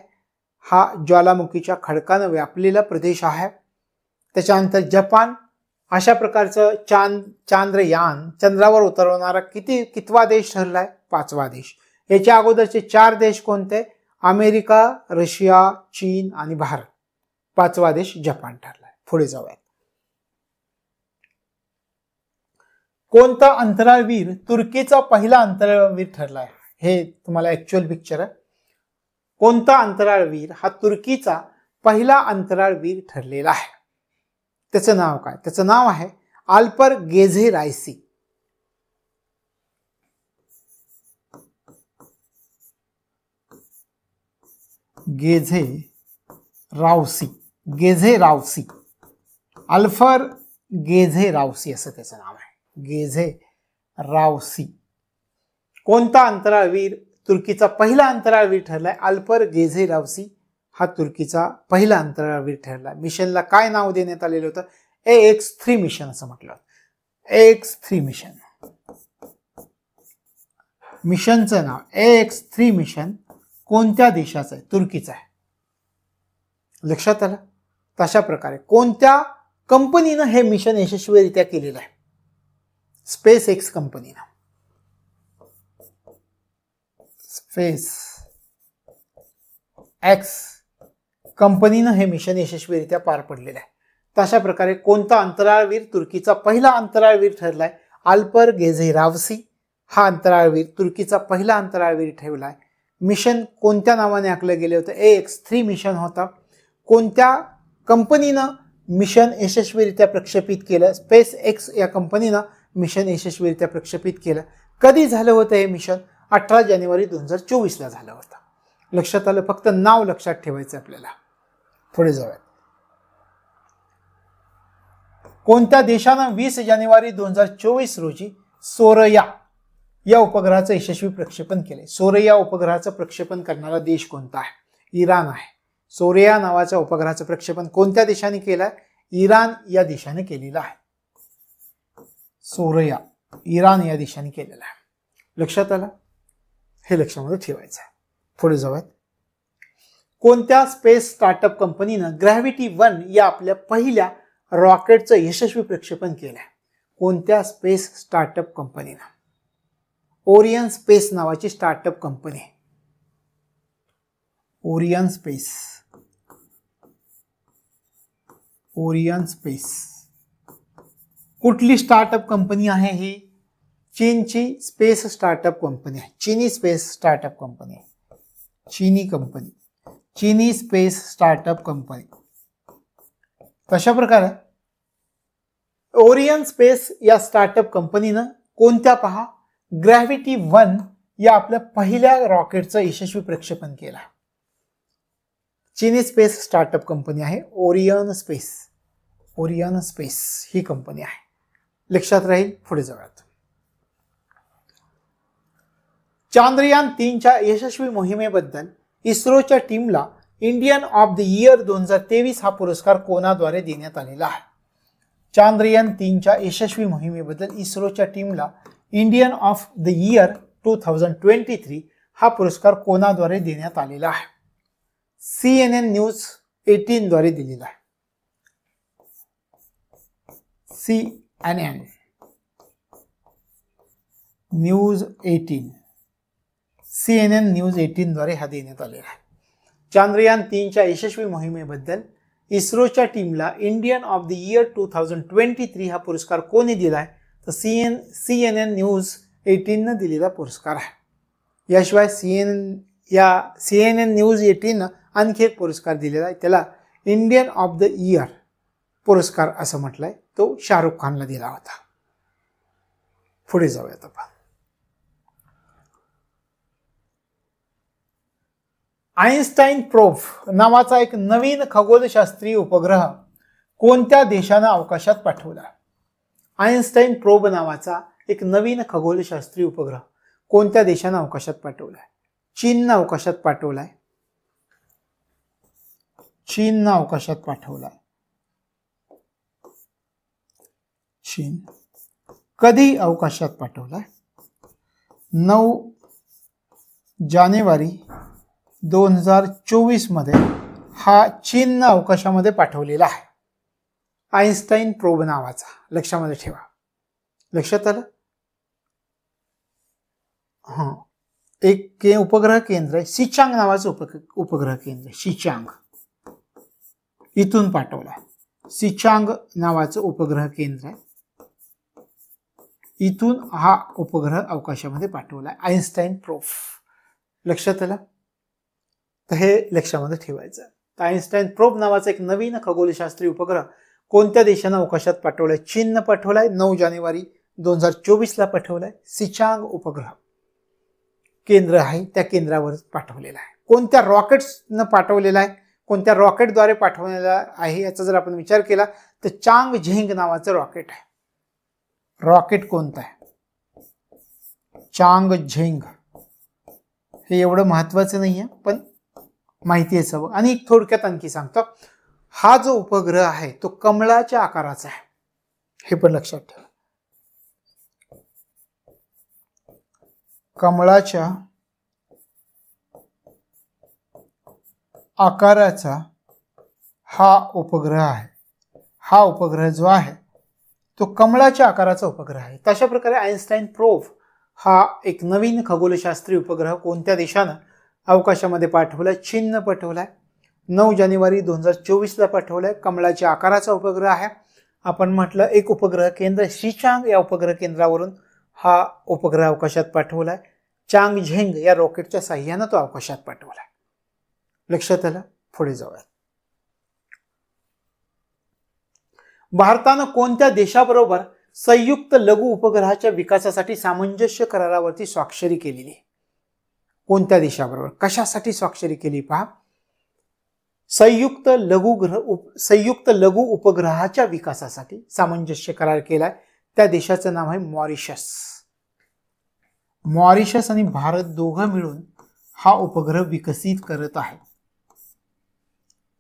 हा ज्वालामुखीच्या खडकानं व्यापलेला प्रदेश आहे. त्याच्यानंतर जपान अशा प्रकारचं चांद्रयान चंद्रावर उतरवणारा कितवा देश ठरलाय? 5वा देश. याच्या अगोदरचे 4 देश कोणते? अमेरिका, रशिया, चीन आणि भारत. 5वा देश जपान ठरलाय. पुढे जाऊयात. कोणता अंतराळवीर तुर्कीचा पहिला अंतराळवीर ठरलाय? हे तुम्हाला ऍक्च्युअल पिक्चर आहे. कोणता अंतराळवीर हा तुर्कीचा पहिला अंतराळवीर ठरलेला आहे? त्याचं नाव काय? त्याचं नाव आहे आल्पर गेझेरायसी. गेझेरावसी अल्फर गेझेरावसी असं त्याचं नाव आहे. गेझेरावसी. कोणता अंतराळवीर तुर्कीचा पहिला अंतराळवीर ठरलाय? अल्पर गेझेरावसी हा तुर्कीचा पहिला अंतराळवीर ठरला. मिशनला काय नाव देण्यात आलेलं होतं? AX3 मिशन असं म्हटलं. AX3 mission. मिशनचं नाव AX3 मिशन कोणत्या देशाचं आहे? तुर्कीचं आहे. लक्षात आलं? तशा प्रकारे कोणत्या कंपनीनं हे मिशन यशस्वीरित्या केलेलं आहे? स्पेस एक्स कंपनीनं. स्पेस एक्स कंपनीनं हे मिशन यशस्वीरित्या पार पडलेलं आहे. तशा प्रकारे कोणता अंतराळवीर तुर्कीचा पहिला अंतराळवीर ठरलाय? अल्पर गेझेरावसी हा अंतराळवीर तुर्कीचा पहिला अंतराळवीर ठेवलाय. मिशन कोणत्या नावाने आखलं गेलं होतं? AX3 मिशन होता. कोणत्या कंपनीनं मिशन यशस्वीरित्या प्रक्षेपित केलं? स्पेस एक्स या कंपनीनं मिशन यशस्वीरित्या प्रक्षेपित केलं. कधी झालं होतं हे मिशन? 18 जानेवारी 2024 ला झालं होतं. लक्षात आलं? फक्त नाव लक्षात ठेवायचं आपल्याला. पुढे जाऊयात. कोणत्या देशानं 20 जानेवारी 2024 रोजी सोरया या उपग्रहाचं यशस्वी प्रक्षेपण केले? सोरया उपग्रहाचं प्रक्षेपण करणारा देश कोणता आहे? इराण आहे. सोरया नावाच्या उपग्रहाचं प्रक्षेपण कोणत्या देशाने केलंय? इराण या देशाने केलेलं आहे. सोरया इराण या देशाने केलेला आहे. लक्षात आलं? हे लक्षामध्ये ठेवायचं आहे. पुढे जाऊयात. कोणत्या स्पेस स्टार्टअप कंपनीनं ग्रॅव्हिटी-1 या आपल्या पहिल्या रॉकेटचं यशस्वी प्रक्षेपण केलंय? कोणत्या स्पेस स्टार्टअप कंपनीनं? ओरियन स्पेस नावाची स्टार्टअप कंपनी आहे. Orion space. ओरियन स्पेस कुठली स्टार्टअप कंपनी आहे ही? चीनची स्पेस स्टार्टअप कंपनी आहे. चीनी स्पेस स्टार्टअप कंपनी आहे. चीनी कंपनी. चीनी स्पेस स्टार्टअप कंपनी. तशा प्रकारे ओरियन स्पेस या स्टार्टअप कंपनीनं कोणत्या पहा ग्रॅव्हिटी-1 या आपल्या पहिल्या रॉकेटचं यशस्वी प्रक्षेपण केलं. चीनी स्पेस स्टार्टअप कंपनी आहे ओरियन स्पेस. ओरियन स्पेस ही कंपनी आहे. लक्षात राहील. पुढे जाऊयात. चांद्रयान 3च्या यशस्वी मोहिमेबद्दल इस्रोच्या टीमला इंडियन ऑफ द इयर 2023 हा पुरस्कार कोणाद्वारे देण्यात आलेला आहे? चांद्रयान 3च्या यशस्वी मोहिमेबद्दल इस्रोच्या टीमला इंडियन ऑफ द इयर 2023 हा पुरस्कार कोणाद्वारे देण्यात आलेला आहे? CNN न्यूज 18 द्वारे दिलेला आहे. CNN news 18. CNN न्यूज 18 द्वारे हा देण्यात आलेला आहे. चांद्रयान 3च्या यशस्वी मोहिमेबद्दल इस्रोच्या टीमला इंडियन ऑफ द इयर 2023 हा पुरस्कार कोणी दिलाय? तर CNN न्यूज 18 न दिलेला पुरस्कार आहे. याशिवाय CNN न्यूज 18 आणखी एक पुरस्कार दिलेला आहे. त्याला इंडियन ऑफ द इयर पुरस्कार असं म्हटलंय. तो शाहरुख खानला दिला होता. पुढे जाऊयात आपण. आइन्स्टाईन प्रोब नावाचा एक नवीन खगोलशास्त्रीय उपग्रह कोणत्या देशानं अवकाशात पाठवला? आइन्स्टाईन प्रोब नावाचा एक नवीन खगोलशास्त्रीय उपग्रह कोणत्या देशानं अवकाशात पाठवलाय? चीननं अवकाशात पाठवलाय. चीननं अवकाशात पाठवलाय. चीन. कधी अवकाशात पाठवलाय? 9 जानेवारी 2024 मध्ये हा चीननं अवकाशामध्ये पाठवलेला आहे, आइन्स्टाईन प्रोब नावाचा. लक्षामध्ये ठेवा. लक्षात आलं? हा, एक उपग्रह केंद्र आहे, शिचांग नावाचं उपग्रह केंद्र, शिचांग, इथून पाठवला. शिचांग नावाचं उपग्रह केंद्र आहे, इथून हा उपग्रह अवकाशामध्ये पाठवला, आइन्स्टाईन प्रोब. लक्षात आलं? तर हे लक्षामध्ये ठेवायचं. तर आइन्स्टाईन प्रोब नावाचा एक नवीन खगोलशास्त्रीय उपग्रह कोणत्या देशानं अवकाशात पाठवलाय? चीननं पाठवलाय, 9 जानेवारी 2024 ला पाठवलाय. शिचांग उपग्रह केंद्र आहे, त्या केंद्रावर पाठवलेला आहे. कोणत्या रॉकेट्सनं पाठवलेला आहे, कोणत्या रॉकेटद्वारे पाठवलेला आहे याचा जर आपण विचार केला तर चांग झेंग नावाचं रॉकेट आहे. रॉकेट कोणतं आहे? चांग झेंग. हे एवढं महत्वाचं नाहीये, पण माहिती आहे हवं. आणि थोडक्यात आणखी सांगतो, हा जो उपग्रह आहे तो कमळाच्या आकाराचा आहे, हे पण लक्षात ठेवा. कमळाच्या आकाराचा हा उपग्रह आहे. हा उपग्रह जो आहे तो कमळाच्या आकाराचा उपग्रह आहे. तशा प्रकारे आइन्स्टाईन प्रोब हा एक नवीन खगोलशास्त्रीय उपग्रह कोणत्या देशानं अवकाशामध्ये पाठवलाय? चीननं पाठवलाय, 9 जानेवारी 2024 ला पाठवलाय. कमळाच्या आकाराचा उपग्रह आहे. आपण म्हटलं एक उपग्रह केंद्र शिचांग, या उपग्रह केंद्रावरून हा उपग्रह अवकाशात पाठवलाय. चांग झेंग या रॉकेटच्या साह्यानं तो अवकाशात पाठवलाय. लक्षात आलं? पुढे जाऊया. भारतानं कोणत्या देशाबरोबर संयुक्त लघु उपग्रहाच्या विकासासाठी सामंजस्य करारावरती स्वाक्षरी केलेली? कोणत्या देशाबरोबर, कशासाठी स्वाक्षरी केली? पहा, संयुक्त लघु उपग्रहाच्या विकासासाठी सामंजस्य करार केलाय. त्या देशाचं नाव आहे मॉरिशस. मॉरिशस आणि भारत दोघं मिळून हा उपग्रह विकसित करत आहे.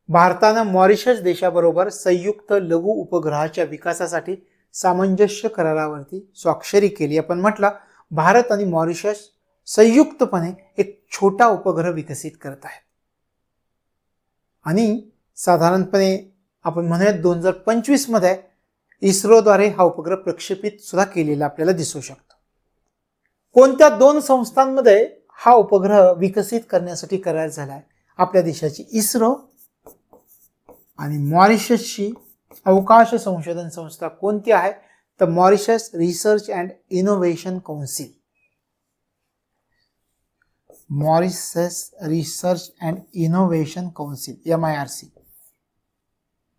भारतानं मॉरिशस देशाबरोबर संयुक्त लघु उपग्रहाच्या विकासासाठी सामंजस्य करारावरती स्वाक्षरी केली. आपण म्हटलं भारत आणि मॉरिशस संयुक्तपणे एक छोटा उपग्रह विकसित करत आहेत. आणि साधारणपणे आपण म्हणूया 2025 मध्ये इस्रोद्वारे हा उपग्रह प्रक्षेपित सुद्धा केलेला आपल्याला दिसू शकतो. कोणत्या 2 संस्थांमध्ये हा उपग्रह विकसित करण्यासाठी करार झालाय? आपल्या देशाची इस्रो आणि मॉरिशसची अवकाश संशोधन संस्था कोणती आहे? तर Mauritius research and innovation council. Mauritius research and innovation council, MIRC.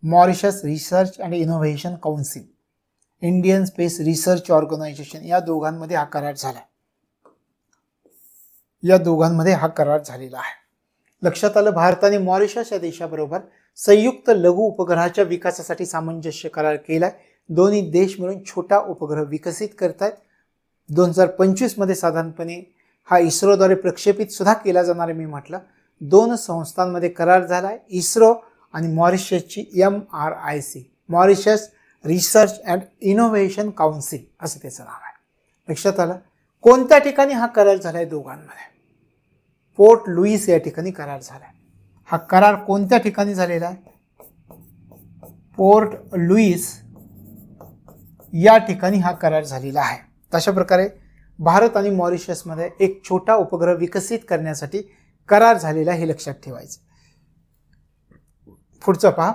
Mauritius research and innovation council, Indian space research organisation, या दोघांमध्ये हा करार झाला. या दोघांमध्ये हा करार झालेला आहे. लक्षात आलं? भारत आणि मॉरिशस या देशाबरोबर संयुक्त लघु उपग्रहाच्या विकासासाठी सामंजस्य करार केलाय. दोन्ही देश मिळून छोटा उपग्रह विकसित करतायत. 2025 मध्ये साधारणपणे हा इस्रोद्वारे प्रक्षेपित सुद्धा केला जाणार आहे. मी म्हटलं 2 संस्थांमध्ये करार झालाय, इस्रो आणि मॉरिशसची MRIC, Mauritius research and innovation council असं त्याचं नाव आहे. लक्षात आलं? कोणत्या ठिकाणी हा करार झालाय? दोघांमध्ये. पोर्ट लुईस या ठिकाणी करार झालाय. हा करार कोणत्या ठिकाणी झालेला आहे? पोर्ट लुईस या ठिकाणी हा करार झालेला आहे. तशा प्रकारे भारत आणि मॉरिशस मध्ये एक छोटा उपग्रह विकसित करण्यासाठी करार झालेला, हे लक्षात ठेवायचं. पुढचं पहा,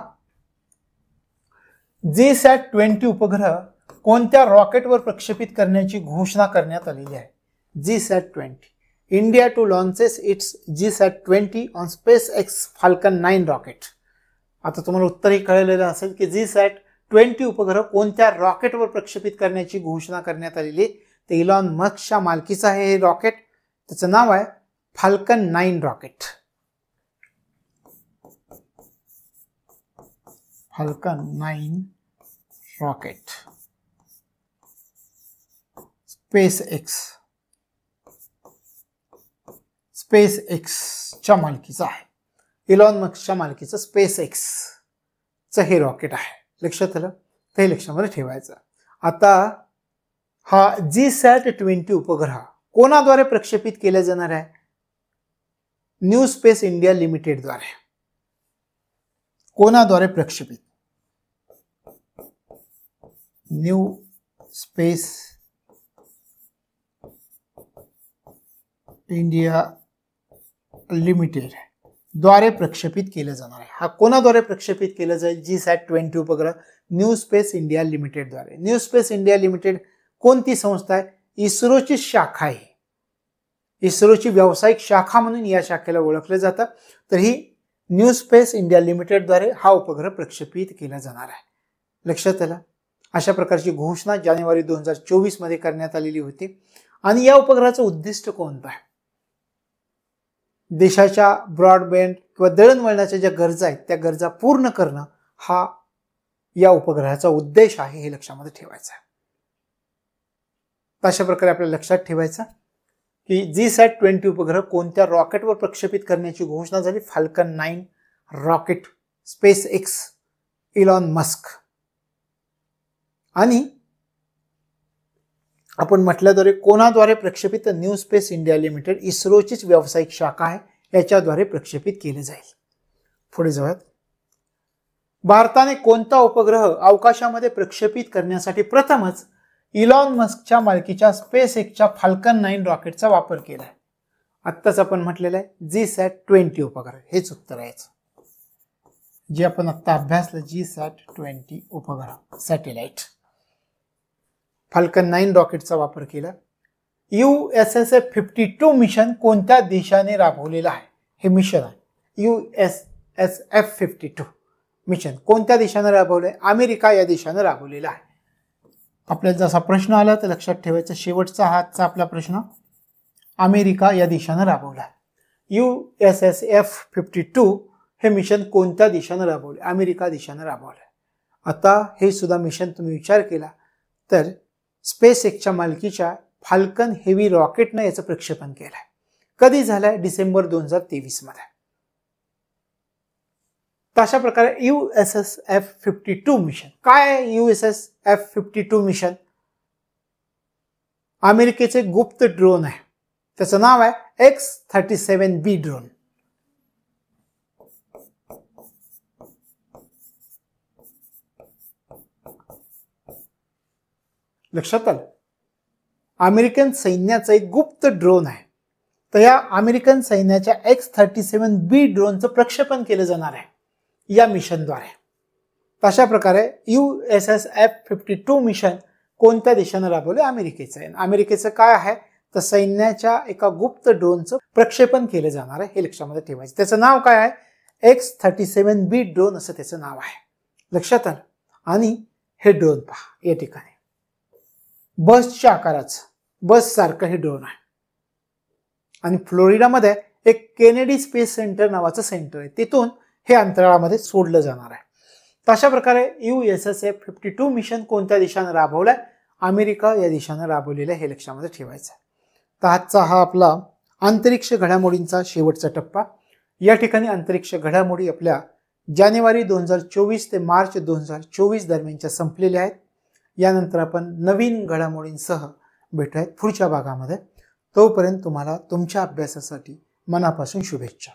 GSAT-20 उपग्रह कोणत्या रॉकेटवर प्रक्षेपित करण्याची घोषणा करण्यात आलेली आहे? GSAT-20. India to launches its GSAT-20 on SpaceX Falcon 9 rocket. आता तुम्हाला उत्तरही कळलेलं असेल की GSAT-20 उपग्रह कोणत्या रॉकेटवर प्रक्षेपित करण्याची घोषणा करण्यात आलेली. ते इलॉन मस्कच्या मालकीचं आहे हे रॉकेट. त्याचं नाव आहे फाल्कन 9 रॉकेट. फाल्कन 9 रॉकेट स्पेसएक्सच्या मालकीचं आहे. इलॉन मस्कच्या मालकीचं स्पेसएक्सचं हे रॉकेट आहे. लक्षात आलं? ते लक्षामध्ये ठेवायचं. आता हा GSAT-20 उपग्रह कोणाद्वारे प्रक्षेपित केला जाणार आहे? न्यू स्पेस इंडिया लिमिटेड द्वारे. कोणाद्वारे प्रक्षेपित? न्यू स्पेस इंडिया लिमिटेड द्वारे प्रक्षेपित केलं जाणार आहे. हा कोणाद्वारे प्रक्षेपित केलं जाईल? GSAT-20 उपग्रह न्यू स्पेस इंडिया लिमिटेड द्वारे. न्यू स्पेस इंडिया लिमिटेड कोणती संस्था आहे? इस्रोची शाखा आहे. इस्रोची व्यावसायिक शाखा म्हणून या शाखेला ओळखलं जातं. तर ही न्यू स्पेस इंडिया लिमिटेड द्वारे हा उपग्रह प्रक्षेपित केला जाणार आहे. लक्षात आलं? अशा प्रकारची घोषणा जानेवारी 2024 मध्ये करण्यात आलेली होती. आणि या उपग्रहाचं उद्दिष्ट कोणतं आहे? देशाच्या ब्रॉडबँड किंवा दळणवळणाच्या ज्या गरजा आहेत त्या गरजा पूर्ण करणं हा या उपग्रहाचा उद्देश आहे, हे लक्षामध्ये ठेवायचं आहे. अशा प्रकारे आपल्याला लक्षात ठेवायचं की GSAT-20 उपग्रह कोणत्या रॉकेटवर प्रक्षेपित करण्याची घोषणा झाली? Falcon 9 rocket, space x, Elon Musk. आणि आपण म्हटल्याद्वारे कोणाद्वारे प्रक्षेपित? तर न्यू स्पेस इंडिया लिमिटेड, इस्रोचीच व्यावसायिक शाखा आहे, याच्याद्वारे प्रक्षेपित केले जाईल. पुढे जाऊयात. भारताने कोणता उपग्रह अवकाशामध्ये प्रक्षेपित करण्यासाठी प्रथमच इलॉन मस्कच्या मालकीच्या स्पेस एक्सच्या फाल्कन 9 रॉकेटचा वापर केला आहे? आत्ताच आपण म्हटलेलं आहे GSAT-20 उपग्रह, हेच उत्तर आहे. जे आपण आत्ता अभ्यासलं GSAT-20 उपग्रह सॅटेलाइट, फाल्कन 9 रॉकेटचा वापर केला. USSF-52 मिशन कोणत्या देशाने राबवलेलं आहे? हे मिशन आहे USSF-52 मिशन कोणत्या देशाने राबवलंय? अमेरिका या देशाने राबवलेलं आहे. आपल्याला जसा प्रश्न आला तर लक्षात ठेवायचा, शेवटचा हातचा आपला प्रश्न, अमेरिका या देशाने राबवला. USSF-52 हे मिशन कोणत्या देशाने राबवले? अमेरिका देशाने राबवले. आता हे सुद्धा मिशन तुम्ही विचार केला तर स्पेस एक्सच्या मालकीच्या फाल्कन हेवी रॉकेटने याचं प्रक्षेपण केलंय. कधी झालंय? डिसेंबर 2023 मध्ये. अशा प्रकारे USSF-52 मिशन काय आहे? USSF-52 मिशन अमेरिकेचे गुप्त ड्रोन आहे, त्याचं नाव आहे X-37B ड्रोन. लक्षात आलं? अमेरिकन सैन्याचं एक गुप्त ड्रोन आहे. तर या अमेरिकन सैन्याच्या X-37B ड्रोनचं प्रक्षेपण केलं जाणार आहे या मिशनद्वारे. अशा प्रकारे USSF-52 मिशन कोणत्या देशाने राबवले? अमेरिकेचं आहे. अमेरिकेचं काय आहे? तर सैन्याच्या एका गुप्त ड्रोनचं प्रक्षेपण केलं जाणार आहे, हे लक्षामध्ये ठेवायचं. त्याचं नाव काय आहे? X-37B ड्रोन असं त्याचं नाव आहे. लक्षात आलं? आणि हे ड्रोन पहा, या ठिकाणी बसच्या आकाराचं, बस सारखं हे ड्रोन आहे. आणि फ्लोरिडामध्ये एक केनेडी स्पेस सेंटर नावाचं सेंटर आहे, तिथून हे अंतराळामध्ये सोडलं जाणार आहे. तर अशा प्रकारे USSF-52 मिशन कोणत्या देशाने राबवलंय? अमेरिका या देशाने राबवलेलं आहे, हे लक्षामध्ये ठेवायचं आहे. तर आजचा हा आपला अंतरिक्ष घडामोडींचा शेवटचा टप्पा. या ठिकाणी अंतरिक्ष घडामोडी आपल्या जानेवारी 2024 ते मार्च 2024 दरम्यानच्या संपलेल्या आहेत. यानंतर आपण नवीन घडामोडींसह भेटूयात पुढच्या भागामध्ये. तोपर्यंत तुम्हाला तुमच्या अभ्यासासाठी मनापासून शुभेच्छा.